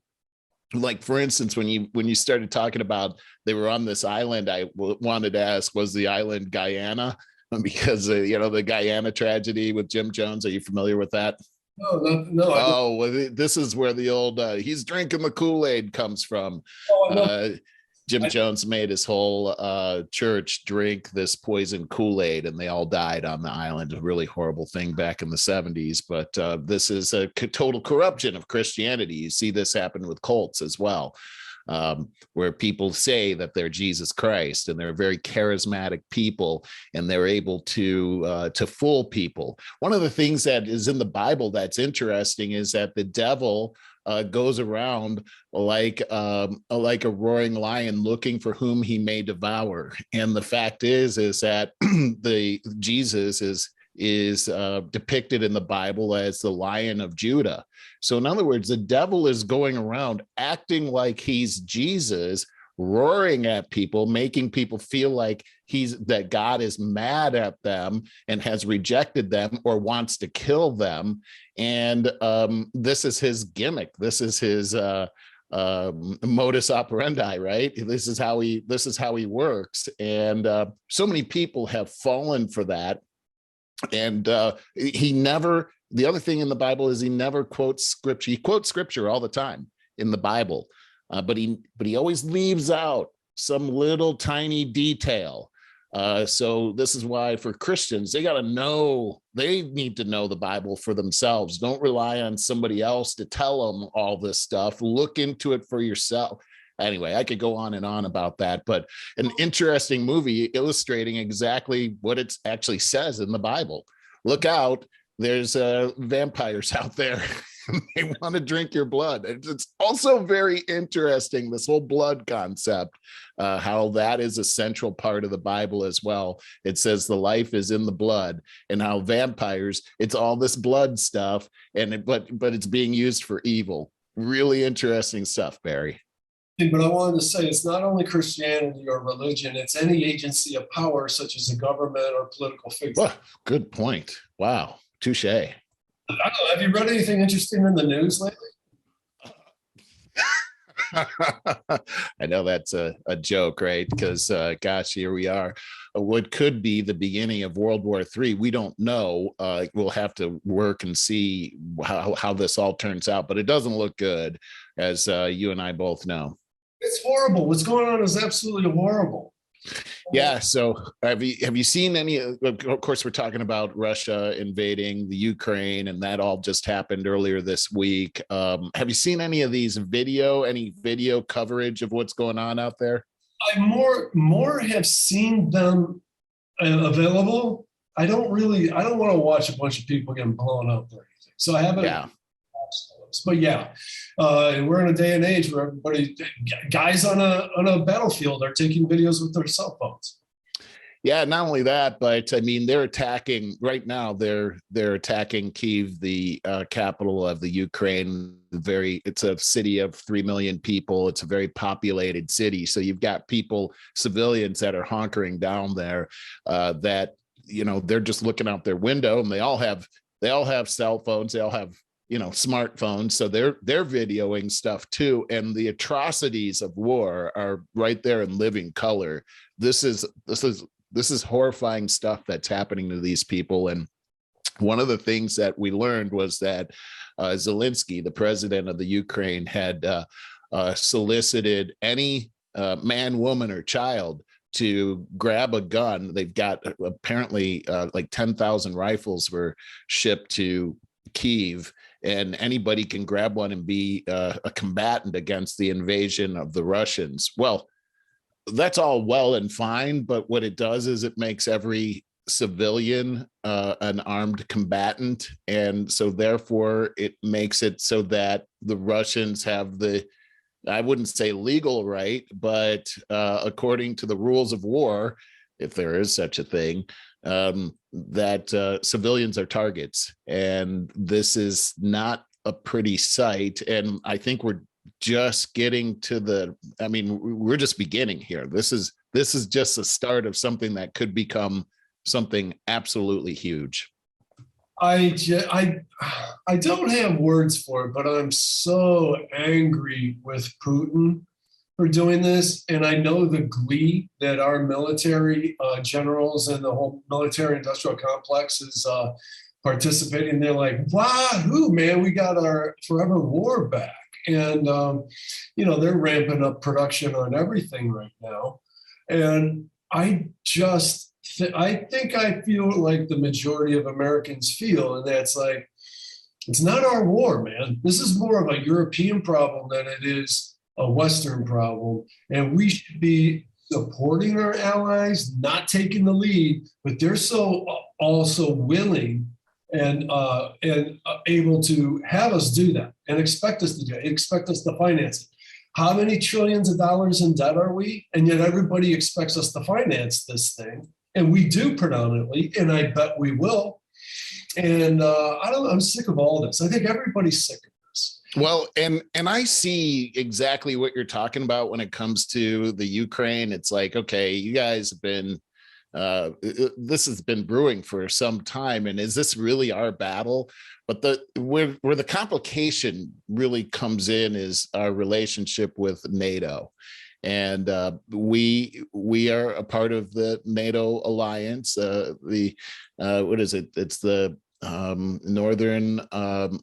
like, for instance, when you started talking about they were on this island, I wanted to ask, was the island Guyana? Because the Guyana tragedy with Jim Jones. Are you familiar with that? No. Oh, well, this is where the old he's drinking the Kool-Aid comes from. Jim Jones made his whole church drink this poison Kool-Aid, and they all died on the island. A really horrible thing back in the 70s. But this is a total corruption of Christianity. You see this happen with cults as well, where people say that they're Jesus Christ, and they're very charismatic people, and they're able to fool people. One of the things that is in the Bible that's interesting is that the devil goes around like a roaring lion, looking for whom he may devour. And the fact is that Jesus is depicted in the Bible as the Lion of Judah. So in other words, the devil is going around acting like he's Jesus, roaring at people, making people feel like that God is mad at them and has rejected them or wants to kill them. And this is his gimmick. This is his modus operandi, right? This is how he works. And so many people have fallen for that. And the other thing in the Bible is he never quotes scripture. He quotes scripture all the time in the Bible, but he always leaves out some little tiny detail. So this is why, for Christians, they need to know the Bible for themselves. Don't rely on somebody else to tell them all this stuff. Look into it for yourself. Anyway, I could go on and on about that, but an interesting movie illustrating exactly what it actually says in the Bible. Look out, there's vampires out there. They want to drink your blood. It's also very interesting, this whole blood concept, how that is a central part of the Bible as well. It says the life is in the blood, and how vampires, it's all this blood stuff, but it's being used for evil. Really interesting stuff, Barry. But I wanted to say, it's not only Christianity or religion, it's any agency of power, such as a government or political figure. Oh, good point. Wow. Touche. I don't know. Have you read anything interesting in the news lately? I know that's a joke, right? Because, gosh, here we are. What could be the beginning of World War III. We don't know. We'll have to work and see how this all turns out. But it doesn't look good, as you and I both know. It's horrible. What's going on is absolutely horrible. Yeah. So have you seen any? Of course, we're talking about Russia invading the Ukraine, and that all just happened earlier this week. Have you seen any of these any video coverage of what's going on out there? I more have seen them available. I don't want to watch a bunch of people getting blown up or anything. So I haven't. Yeah. But yeah, and we're in a day and age where guys on a battlefield are taking videos with their cell phones. Yeah, not only that, but I mean, they're attacking right now. They're attacking Kyiv, the capital of the Ukraine. It's a city of 3 million people. It's a very populated city. So you've got civilians that are hunkering down there. That they're just looking out their window, and they all have cell phones. They all have smartphones, so they're videoing stuff too, and the atrocities of war are right there in living color. This is horrifying stuff that's happening to these people. And one of the things that we learned was that Zelensky, the president of the Ukraine, had solicited any man, woman, or child to grab a gun. They've got apparently like 10,000 rifles were shipped to Kyiv, and anybody can grab one and be a combatant against the invasion of the Russians. Well, that's all well and fine, but what it does is it makes every civilian an armed combatant, and so therefore it makes it so that the Russians have the I wouldn't say legal right, but according to the rules of war, if there is such a thing, that civilians are targets. And this is not a pretty sight. And I think we're just getting to we're just beginning here. This is just the start of something that could become something absolutely huge. I don't have words for it, but I'm so angry with Putin for doing this. And I know the glee that our military generals and the whole military industrial complex is participating. They're like, wahoo, man, we got our forever war back. And, they're ramping up production on everything right now. And I think I feel like the majority of Americans feel, and that's like, it's not our war, man. This is more of a European problem than it is a Western problem. And we should be supporting our allies, not taking the lead, but they're so also willing and able to have us do that and expect us to do it, expect us to finance it. How many trillions of dollars in debt are we? And yet everybody expects us to finance this thing. And we do predominantly, and I bet we will. And I don't know, I'm sick of all this. I think everybody's sick of this. Well, and I see exactly what you're talking about when it comes to the Ukraine. It's like, okay, you guys have been, this has been brewing for some time. And is this really our battle? But where the complication really comes in is our relationship with NATO. And we are a part of the NATO alliance. What is it? It's the Northern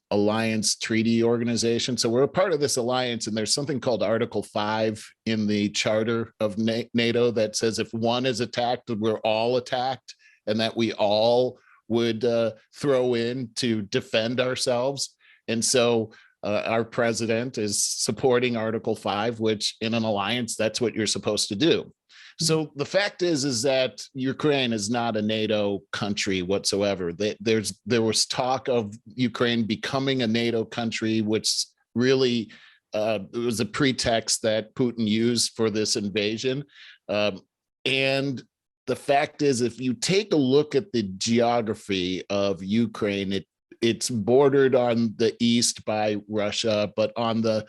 Alliance Treaty Organization. So we're a part of this alliance, and there's something called Article 5 in the charter of NATO that says if one is attacked, we're all attacked, and that we all would throw in to defend ourselves. And so our president is supporting Article 5, which in an alliance, that's what you're supposed to do. So the fact is that Ukraine is not a NATO country whatsoever. There was talk of Ukraine becoming a NATO country, which really it was a pretext that Putin used for this invasion. And the fact is, if you take a look at the geography of Ukraine, it's bordered on the east by Russia, but on the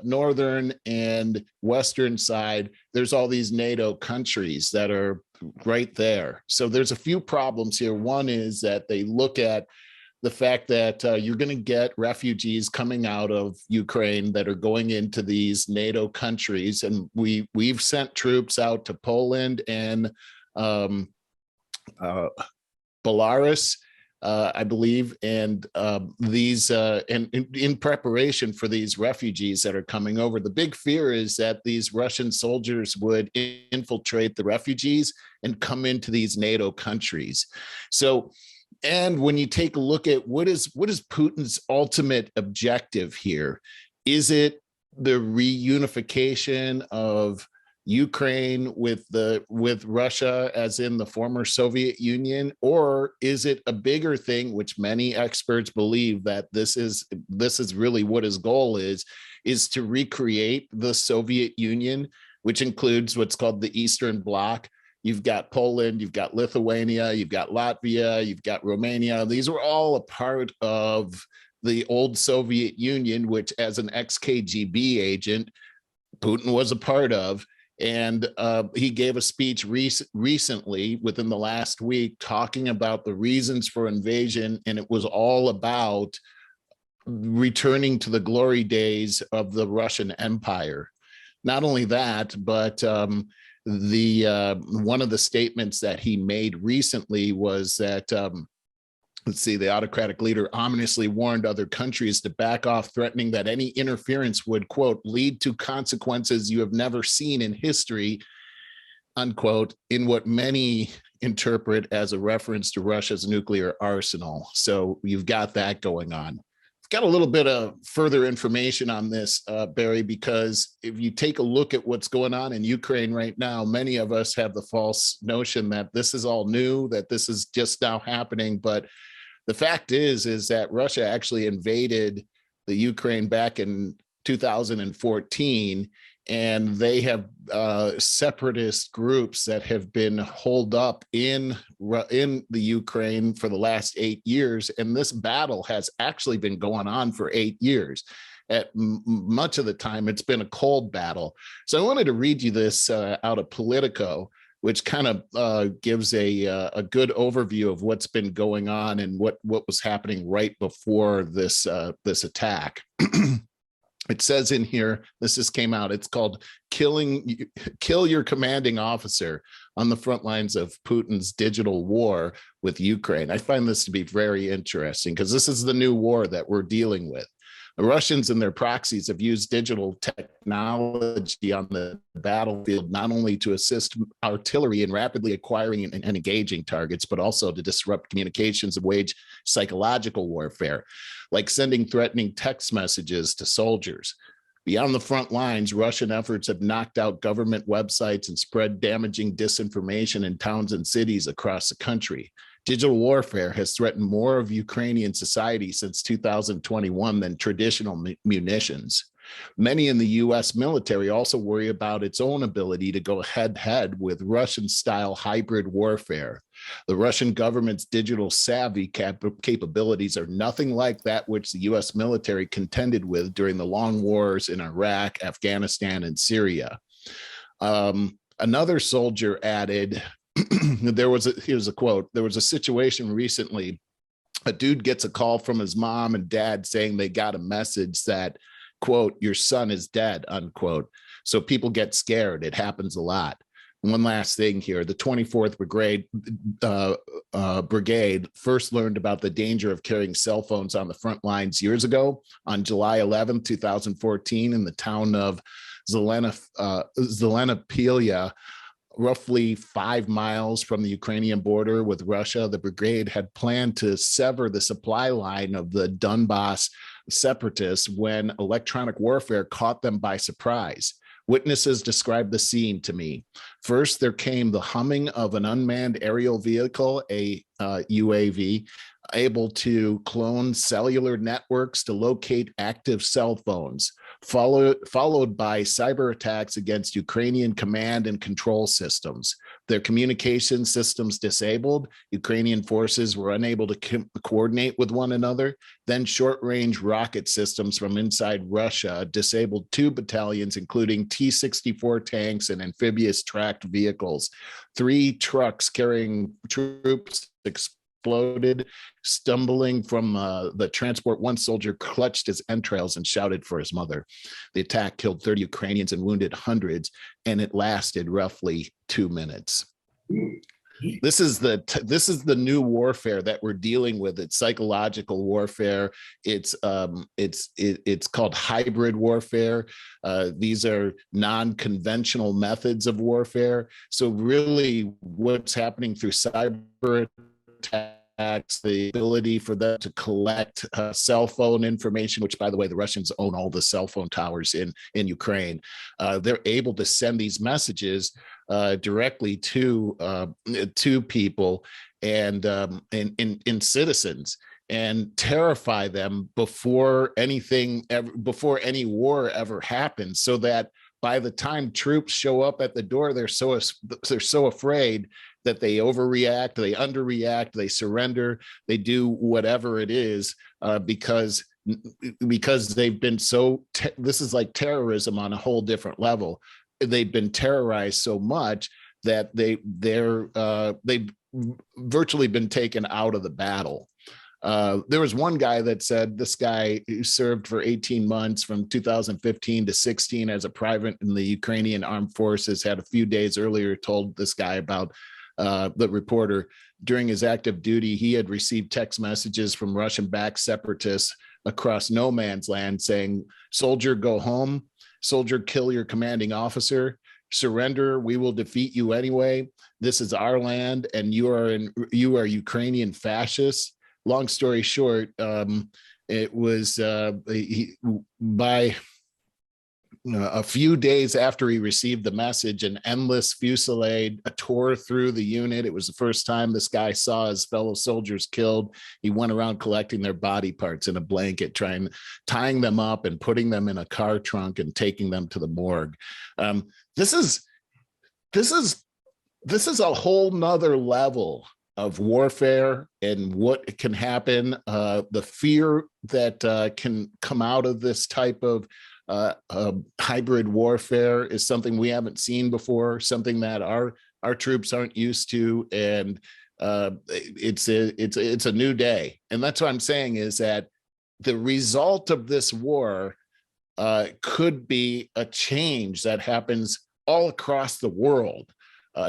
northern and western side, there's all these NATO countries that are right there. So there's a few problems here. One is that they look at the fact that you're going to get refugees coming out of Ukraine that are going into these NATO countries. And we've sent troops out to Poland and Belarus, I believe, and these and in preparation for these refugees that are coming over. The big fear is that these Russian soldiers would infiltrate the refugees and come into these NATO countries. So, and when you take a look at what is Putin's ultimate objective here, is it the reunification of Ukraine with Russia, as in the former Soviet Union, or is it a bigger thing, which many experts believe that this is really what his goal is to recreate the Soviet Union, which includes what's called the Eastern Bloc. You've got Poland, you've got Lithuania, you've got Latvia, you've got Romania. These were all a part of the old Soviet Union, which as an ex-KGB agent, Putin was a part of. And he gave a speech recently within the last week talking about the reasons for invasion. And it was all about returning to the glory days of the Russian Empire. Not only that, but one of the statements that he made recently was that, let's see, the autocratic leader ominously warned other countries to back off, threatening that any interference would, quote, lead to consequences you have never seen in history, unquote, in what many interpret as a reference to Russia's nuclear arsenal. So you've got that going on. I've got a little bit of further information on this, Barry, because if you take a look at what's going on in Ukraine right now, many of us have the false notion that this is all new, that this is just now happening. But the fact is that Russia actually invaded the Ukraine back in 2014, and they have separatist groups that have been holed up in the Ukraine for the last 8 years, and this battle has actually been going on for 8 years. At much of the time, it's been a cold battle. So I wanted to read you this out of Politico, which kind of gives a good overview of what's been going on and what was happening right before this attack. It says in here, this just came out, it's called Kill Your Commanding Officer on the Front Lines of Putin's Digital War with Ukraine. I find this to be very interesting because this is the new war that we're dealing with. The Russians and their proxies have used digital technology on the battlefield not only to assist artillery in rapidly acquiring and engaging targets, but also to disrupt communications and wage psychological warfare, like sending threatening text messages to soldiers. Beyond the front lines, Russian efforts have knocked out government websites and spread damaging disinformation in towns and cities across the country. Digital warfare has threatened more of Ukrainian society since 2021 than traditional munitions. Many in the US military also worry about its own ability to go head-to-head with Russian-style hybrid warfare. The Russian government's digital savvy capabilities are nothing like that which the US military contended with during the long wars in Iraq, Afghanistan, and Syria. Another soldier added, here's a quote, there was a situation recently, a dude gets a call from his mom and dad saying they got a message that, quote, your son is dead, unquote. So people get scared. It happens a lot. One last thing here, the 24th Brigade first learned about the danger of carrying cell phones on the front lines years ago. On July 11, 2014, in the town of Zelenopilia, roughly 5 miles from the Ukrainian border with Russia, the brigade had planned to sever the supply line of the Donbas separatists when electronic warfare caught them by surprise. Witnesses described the scene to me. First, there came the humming of an unmanned aerial vehicle, a UAV, able to clone cellular networks to locate active cell phones, followed by cyber attacks against Ukrainian command and control systems. Their communication systems disabled. Ukrainian forces were unable to coordinate with one another. Then short-range rocket systems from inside Russia disabled 2 battalions, including T-64 tanks and amphibious tracked vehicles. 3 trucks carrying troops exploded. Stumbling from the transport, one soldier clutched his entrails and shouted for his mother. The attack killed 30 Ukrainians and wounded hundreds, and it lasted roughly 2 minutes. This is the new warfare that we're dealing with. It's psychological warfare. It's called hybrid warfare. These are non-conventional methods of warfare. So really, what's happening through cyber attacks, the ability for them to collect cell phone information, which, by the way, the Russians own all the cell phone towers in Ukraine. They're able to send these messages directly to people and citizens, and terrify them before any war ever happens, so that by the time troops show up at the door, they're so afraid that they overreact, they underreact, they surrender, they do whatever it is, because they've been this is like terrorism on a whole different level. They've been terrorized so much that they've virtually been taken out of the battle. There was one guy that said, this guy who served for 18 months from 2015 to 16 as a private in the Ukrainian armed forces, had a few days earlier told this guy about the reporter, during his active duty, he had received text messages from Russian-backed separatists across no man's land saying, soldier, go home. Soldier, kill your commanding officer. Surrender. We will defeat you anyway. This is our land, and you are Ukrainian fascists. Long story short, it was by a few days after he received the message, an endless fusillade tore through the unit. It was the first time this guy saw his fellow soldiers killed. He went around collecting their body parts in a blanket, tying them up and putting them in a car trunk and taking them to the morgue. This is a whole nother level of warfare and what can happen. The fear that can come out of this type of hybrid warfare is something we haven't seen before, something that our troops aren't used to, and it's a new day. And that's what I'm saying, is that the result of this war could be a change that happens all across the world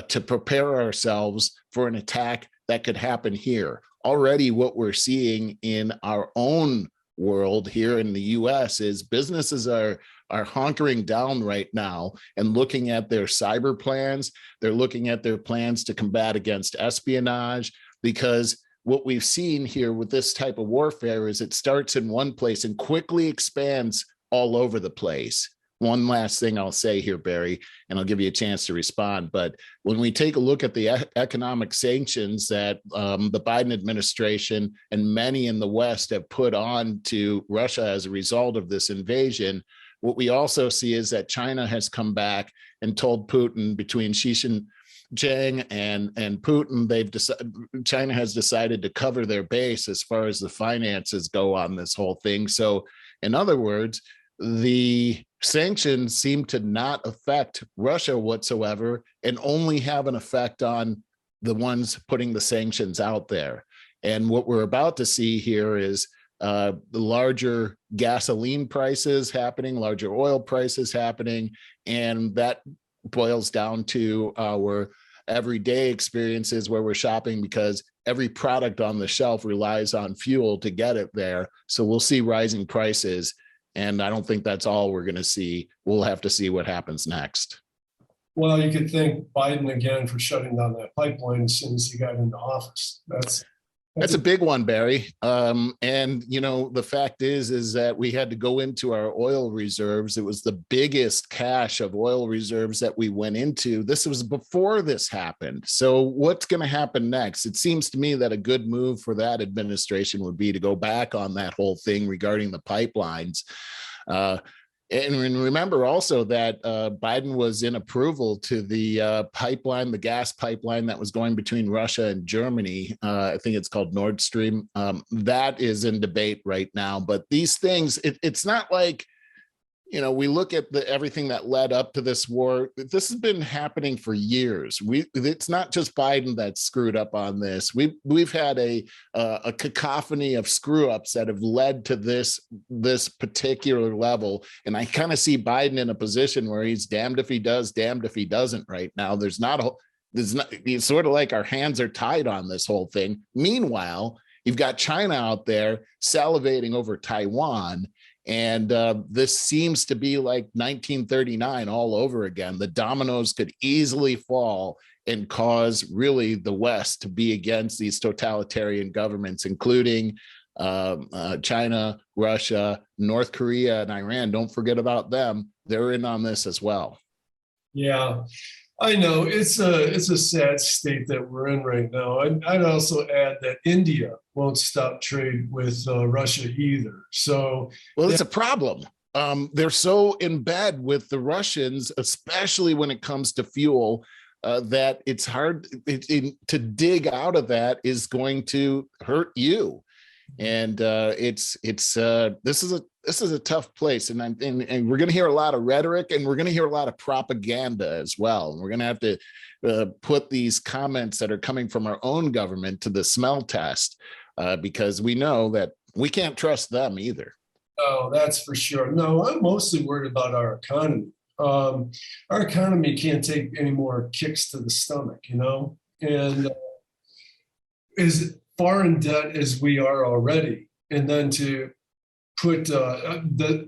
to prepare ourselves for an attack that could happen here. Already what we're seeing in our own world here in the US is businesses are hunkering down right now and looking at their cyber plans. They're looking at their plans to combat against espionage, because what we've seen here with this type of warfare is it starts in one place and quickly expands all over the place. One last thing I'll say here, Barry, and I'll give you a chance to respond. But when we take a look at the economic sanctions that the Biden administration and many in the West have put on to Russia as a result of this invasion, what we also see is that China has come back and told Putin, between Xi Jinping and Putin, China has decided to cover their base as far as the finances go on this whole thing. So in other words, the sanctions seem to not affect Russia whatsoever and only have an effect on the ones putting the sanctions out there. And what we're about to see here is the larger gasoline prices happening, larger oil prices happening, and that boils down to our everyday experiences where we're shopping, because every product on the shelf relies on fuel to get it there. So we'll see rising prices. And I don't think that's all we're going to see. We'll have to see what happens next. Well, you could thank Biden again for shutting down that pipeline as soon as he got into office. That's a big one, Barry. And you know, the fact is that we had to go into our oil reserves. It was the biggest cache of oil reserves that we went into. This was before this happened. So what's going to happen next? It seems to me that a good move for that administration would be to go back on that whole thing regarding the pipelines. And remember also that Biden was in approval to the pipeline, the gas pipeline that was going between Russia and Germany. I think it's called Nord Stream. That is in debate right now. But these things, it's not like, you know, we look at everything that led up to this war. This has been happening for years. It's not just Biden that screwed up on this. We've had a cacophony of screw ups that have led to this particular level. And I kind of see Biden in a position where he's damned if he does, damned if he doesn't right now. It's sort of like our hands are tied on this whole thing. Meanwhile, you've got China out there salivating over Taiwan. And this seems to be like 1939 all over again. The dominoes could easily fall and cause really the West to be against these totalitarian governments, including China, Russia, North Korea, and Iran. Don't forget about them. They're in on this as well. Yeah, I know. It's a sad state that we're in right now. I'd also add that India won't stop trade with Russia either. So, well, it's a problem. They're so in bed with the Russians, especially when it comes to fuel, that it's hard to dig out of that is going to hurt you. And this is a tough place, and we're going to hear a lot of rhetoric, and we're going to hear a lot of propaganda as well. And we're going to have to put these comments that are coming from our own government to the smell test, because we know that we can't trust them either. Oh, that's for sure. No, I'm mostly worried about our economy. Our economy can't take any more kicks to the stomach, you know, and as far in debt as we are already, and then to put the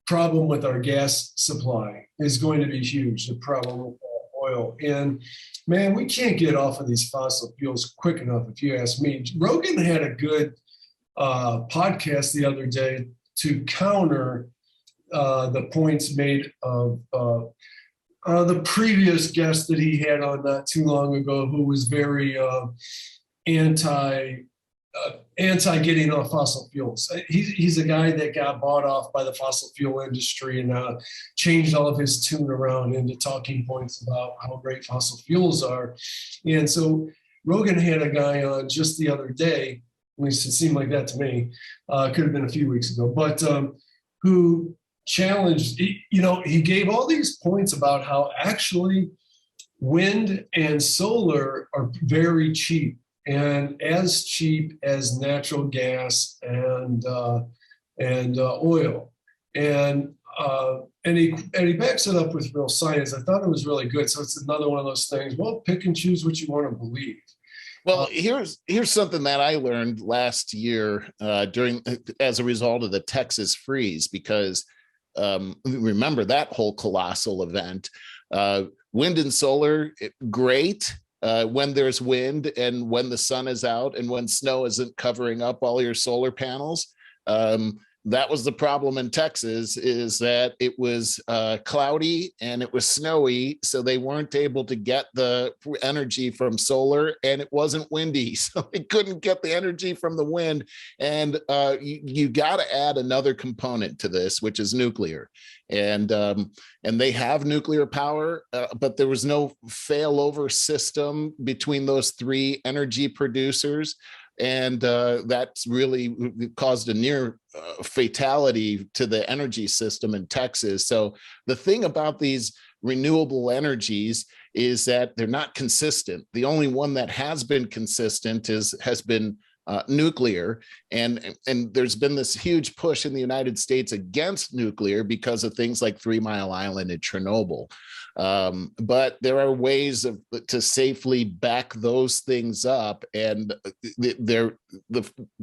problem with our gas supply is going to be huge. The problem with oil, and man, we can't get off of these fossil fuels quick enough. If you ask me, Rogan had a good podcast the other day to counter the points made of the previous guest that he had on not too long ago, who was very anti getting off fossil fuels. He's a guy that got bought off by the fossil fuel industry and changed all of his tune around into talking points about how great fossil fuels are. And so Rogan had a guy on just the other day, at least it seemed like that to me, could have been a few weeks ago, but who challenged, he gave all these points about how actually wind and solar are very cheap, and as cheap as natural gas and oil, and he backs it up with real science. I thought it was really good. So it's another one of those things. Well, pick and choose what you want to believe. Well, here's something that I learned last year as a result of the Texas freeze, because remember that whole colossal event. Wind and solar, great. When there's wind and when the sun is out and when snow isn't covering up all your solar panels. That was the problem in Texas, is that it was cloudy and it was snowy, so they weren't able to get the energy from solar, and it wasn't windy, so they couldn't get the energy from the wind. And you got to add another component to this, which is nuclear. And they have nuclear power, but there was no failover system between those three energy producers. And that's really caused a near fatality to the energy system in Texas. So the thing about these renewable energies is that they're not consistent. The only one that has been consistent has been nuclear, and there's been this huge push in the United States against nuclear because of things like 3 Mile Island and Chernobyl. But there are ways to safely back those things up, and the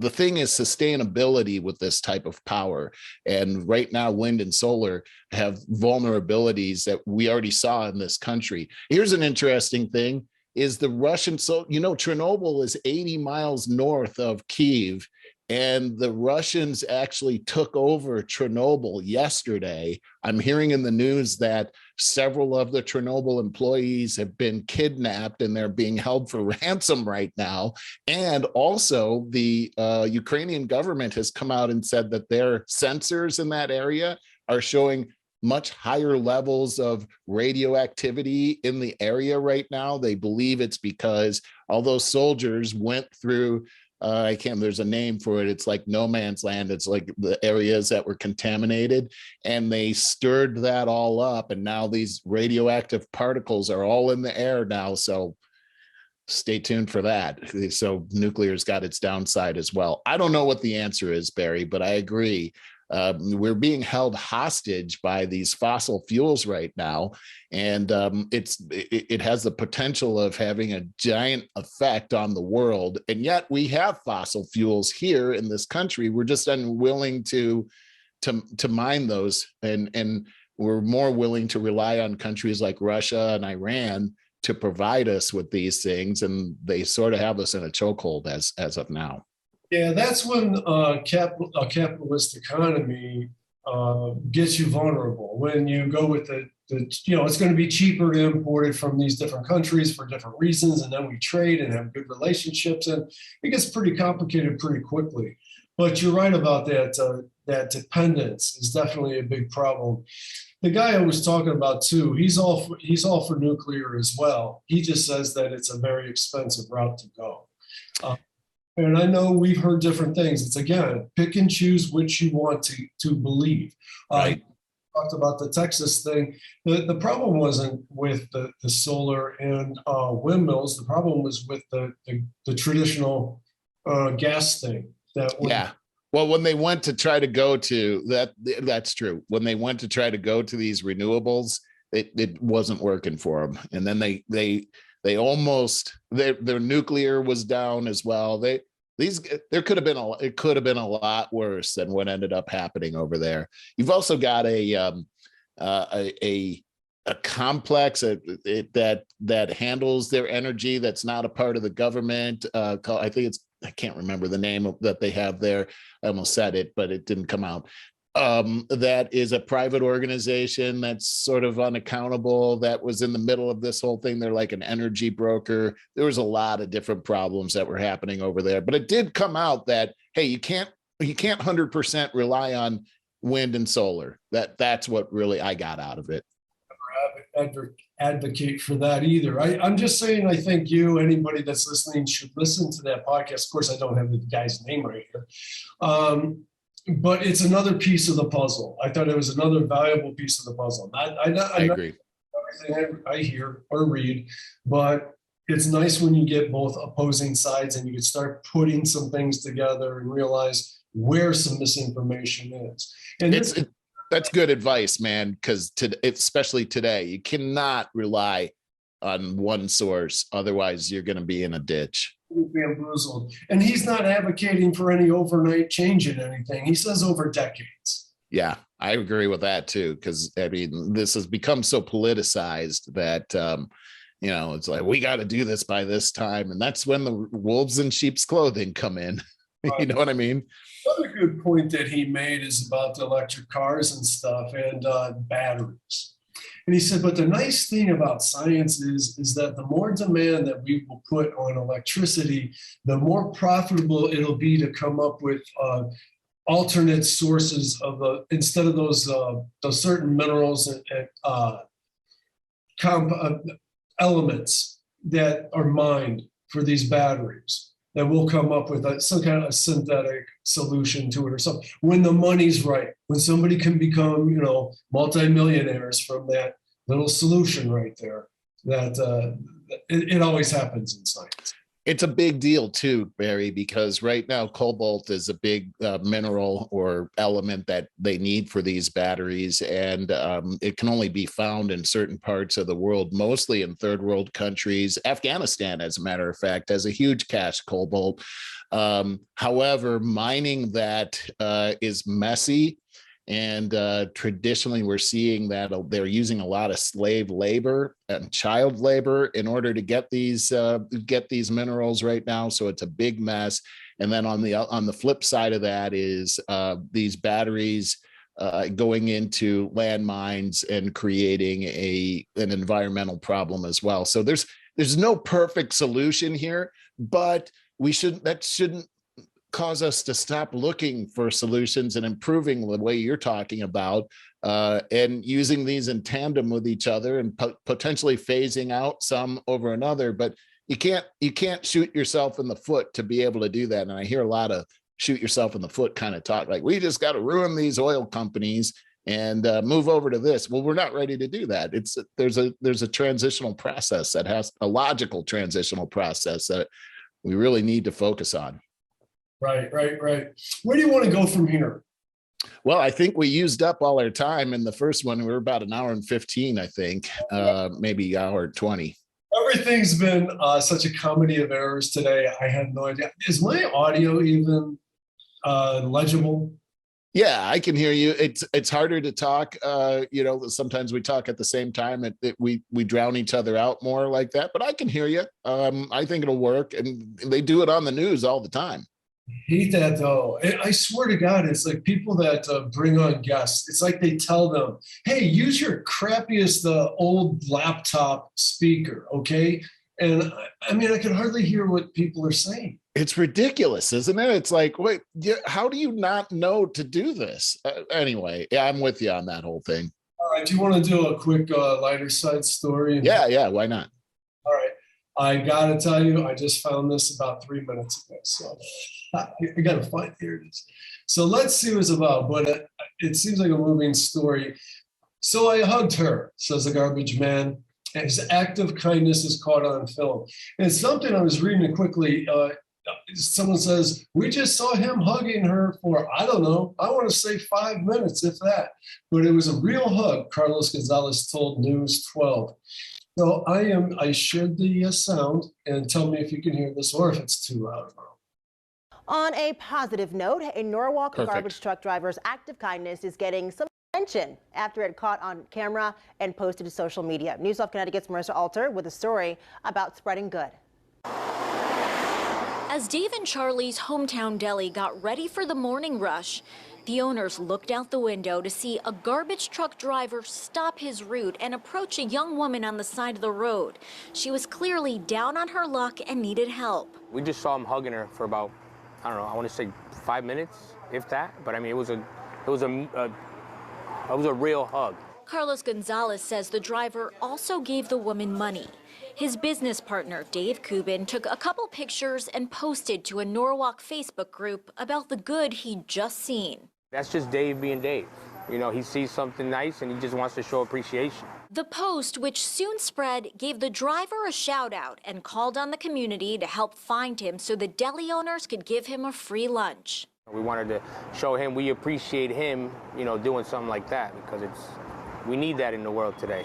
thing is sustainability with this type of power. And right now, wind and solar have vulnerabilities that we already saw in this country. Here's an interesting thing. Is the Russian, so Chernobyl is 80 miles north of Kyiv, and the Russians actually took over Chernobyl yesterday. I'm hearing in the news that several of the Chernobyl employees have been kidnapped and they're being held for ransom right now. And also the Ukrainian government has come out and said that their sensors in that area are showing much higher levels of radioactivity in the area right now. They believe it's because all those soldiers went through, there's a name for it. It's like no man's land. It's like the areas that were contaminated, and they stirred that all up. And now these radioactive particles are all in the air now. So stay tuned for that. So nuclear's got its downside as well. I don't know what the answer is, Barry, but I agree. We're being held hostage by these fossil fuels right now, and it has the potential of having a giant effect on the world. And yet we have fossil fuels here in this country. We're just unwilling to mine those, and we're more willing to rely on countries like Russia and Iran to provide us with these things, and they sort of have us in a chokehold as of now. Yeah, that's when a capitalist economy gets you vulnerable. When you go with it's going to be cheaper to import it from these different countries for different reasons, and then we trade and have good relationships, and it gets pretty complicated pretty quickly. But you're right about that. That dependence is definitely a big problem. The guy I was talking about too, he's all for nuclear as well. He just says that it's a very expensive route to go. And I know we've heard different things. It's, again, pick and choose which you want to believe. Right. Talked about the Texas thing. The problem wasn't with the solar and windmills. The problem was with the traditional gas thing. Yeah. Well, when they went to try to go to that's true. When they went to try to go to these renewables, it wasn't working for them. And then they almost, their nuclear was down as well. It could have been a lot worse than what ended up happening over there. You've also got a complex that handles their energy that's not a part of the government. I can't remember the name that they have there. I almost said it, but it didn't come out. that is a private organization that's sort of unaccountable, that was in the middle of this whole thing. They're like an energy broker. There was a lot of different problems that were happening over there, but it did come out that, hey, you can't 100% rely on wind and solar. That's what really I got out of it. Advocate for that either. I'm just saying, I think anybody that's listening should listen to that podcast. Of course, I don't have the guy's name right here. But it's another piece of the puzzle. I thought it was another valuable piece of the puzzle. I agree. Everything I hear or read, but it's nice when you get both opposing sides and you can start putting some things together and realize where some misinformation is. And that's good advice, man, because especially today, you cannot rely on one source. Otherwise, you're going to be in a ditch. Bamboozled. And he's not advocating for any overnight change in anything. He says over decades. Yeah, I agree with that too, because I mean, this has become so politicized that it's like we got to do this by this time, and that's when the wolves in sheep's clothing come in. You know what I mean? Another good point that he made is about the electric cars and stuff and batteries. And he said, but the nice thing about science is that the more demand that we will put on electricity, the more profitable it'll be to come up with alternate sources of instead of those certain minerals and elements that are mined for these batteries. That we'll come up with some kind of a synthetic solution to it or something. When the money's right, when somebody can become, multimillionaires from that little solution right there, that it always happens in science. It's a big deal too, Barry, because right now cobalt is a big mineral or element that they need for these batteries, and it can only be found in certain parts of the world, mostly in third world countries. Afghanistan, as a matter of fact, has a huge cache of cobalt. However, mining that is messy. And traditionally, we're seeing that they're using a lot of slave labor and child labor in order to get these minerals right now. So it's a big mess. And then on the flip side of that is these batteries going into landmines and creating an environmental problem as well. So there's no perfect solution here, but that shouldn't cause us to stop looking for solutions and improving the way you're talking about, and using these in tandem with each other and potentially phasing out some over another. But you can't shoot yourself in the foot to be able to do that. And I hear a lot of shoot yourself in the foot kind of talk, like we just got to ruin these oil companies and move over to this. Well, we're not ready to do that. There's a transitional process that has a logical transitional process that we really need to focus on. Right. Where do you want to go from here? Well, I think we used up all our time in the first one. We were about an hour and 15, I think, maybe hour 20. Everything's been such a comedy of errors today. I had no idea. Is my audio even legible? Yeah, I can hear you. It's harder to talk. Sometimes we talk at the same time. We drown each other out more like that. But I can hear you. I think it'll work. And they do it on the news all the time. I hate that though. I swear to God, it's like people that bring on guests. It's like they tell them, "Hey, use your crappiest old laptop speaker, okay?" And I mean, I can hardly hear what people are saying. It's ridiculous, isn't it? It's like, wait, how do you not know to do this? Anyway, yeah, I'm with you on that whole thing. All right, do you want to do a quick lighter side story? Yeah, why not? All right. I gotta tell you, I just found this about 3 minutes ago. So I gotta find, here it is. So let's see what it's about. But it seems like a moving story. So I hugged her, says the garbage man, and his act of kindness is caught on film. And it's something I was reading it quickly. Someone says, we just saw him hugging her for, I don't know, I want to say 5 minutes, if that. But it was a real hug, Carlos Gonzalez told News 12. So I shared the sound, and tell me if you can hear this or if it's too loud. On a positive note, a Norwalk garbage truck driver's act of kindness is getting some attention after it caught on camera and posted to social media. News of Connecticut's Marissa Alter with a story about spreading good. As Dave and Charlie's hometown deli got ready for the morning rush, The owners looked out the window to see a garbage truck driver stop his route and approach a young woman on the side of the road. She was clearly down on her luck and needed help. We just saw him hugging her for about, I don't know, I want to say 5 minutes, if that. But I mean, it was a real hug. Carlos Gonzalez says the driver also gave the woman money. His business partner, Dave Kubin, took a couple pictures and posted to a Norwalk Facebook group about the good he'd just seen. That's just Dave being Dave. You know, he sees something nice and he just wants to show appreciation. The post, which soon spread, gave the driver a shout out and called on the community to help find him so the deli owners could give him a free lunch. We wanted to show him we appreciate him, you know, doing something like that, because we need that in the world today.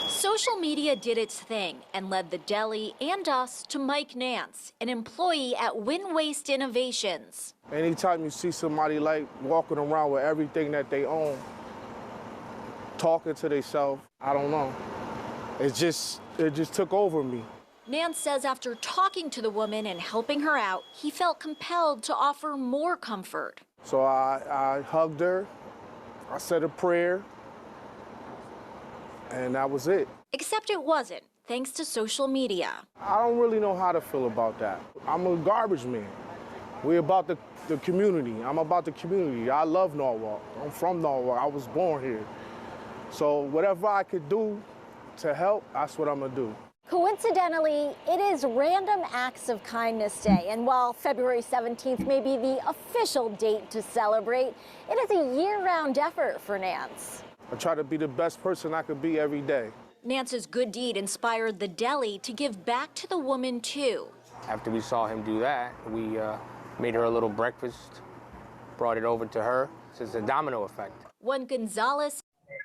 Social media did its thing and led the deli and us to Mike Nance, an employee at WWIII Waste Innovations. Anytime you see somebody like walking around with everything that they own, talking to themselves, I don't know. It just took over me. Nance says after talking to the woman and helping her out, he felt compelled to offer more comfort. So I hugged her, I said a prayer, and that was it. Except it wasn't, thanks to social media. I don't really know how to feel about that. I'm a garbage man. We're about the community. I'm about the community. I love Norwalk. I'm from Norwalk. I was born here. So whatever I could do to help, that's what I'm gonna do. Coincidentally, it is Random Acts of Kindness Day, and while February 17th may be the official date to celebrate, it is a year-round effort for Nance. I try to be the best person I could be every day. Nance's good deed inspired the deli to give back to the woman, too. After we saw him do that, we made her a little breakfast, brought it over to her. So it's a domino effect. When Gonzalez...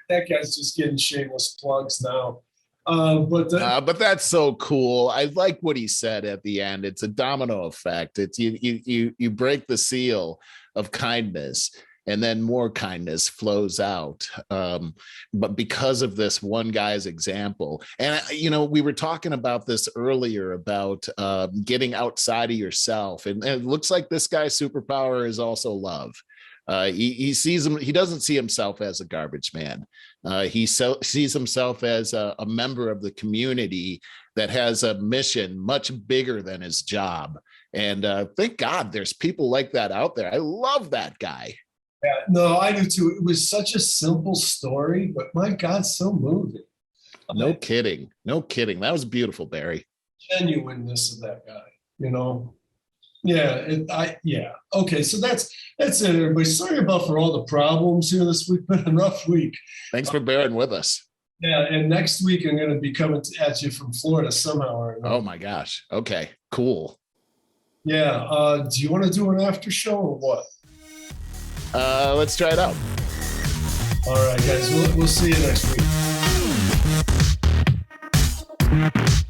That guy's just getting shameless plugs now. But that's so cool. I like what he said at the end. It's a domino effect. It's you break the seal of kindness, and then more kindness flows out. But because of this one guy's example, and we were talking about this earlier about getting outside of yourself, and it looks like this guy's superpower is also love. He sees him. He doesn't see himself as a garbage man. He sees himself as a member of the community that has a mission much bigger than his job. And thank God there's people like that out there. I love that guy. Yeah, no, I do too. It was such a simple story, but my God, so moving. No kidding. No kidding. That was beautiful, Barry. Genuineness of that guy, Yeah. Okay, so that's it, everybody. Sorry about for all the problems here this week. Been a rough week. Thanks for bearing with us. Yeah, and next week I'm going to be coming at you from Florida somehow or another. Oh my gosh. Okay, cool. Yeah. Do you want to do an after show or what? Let's try it out. All right, guys. We'll see you next week.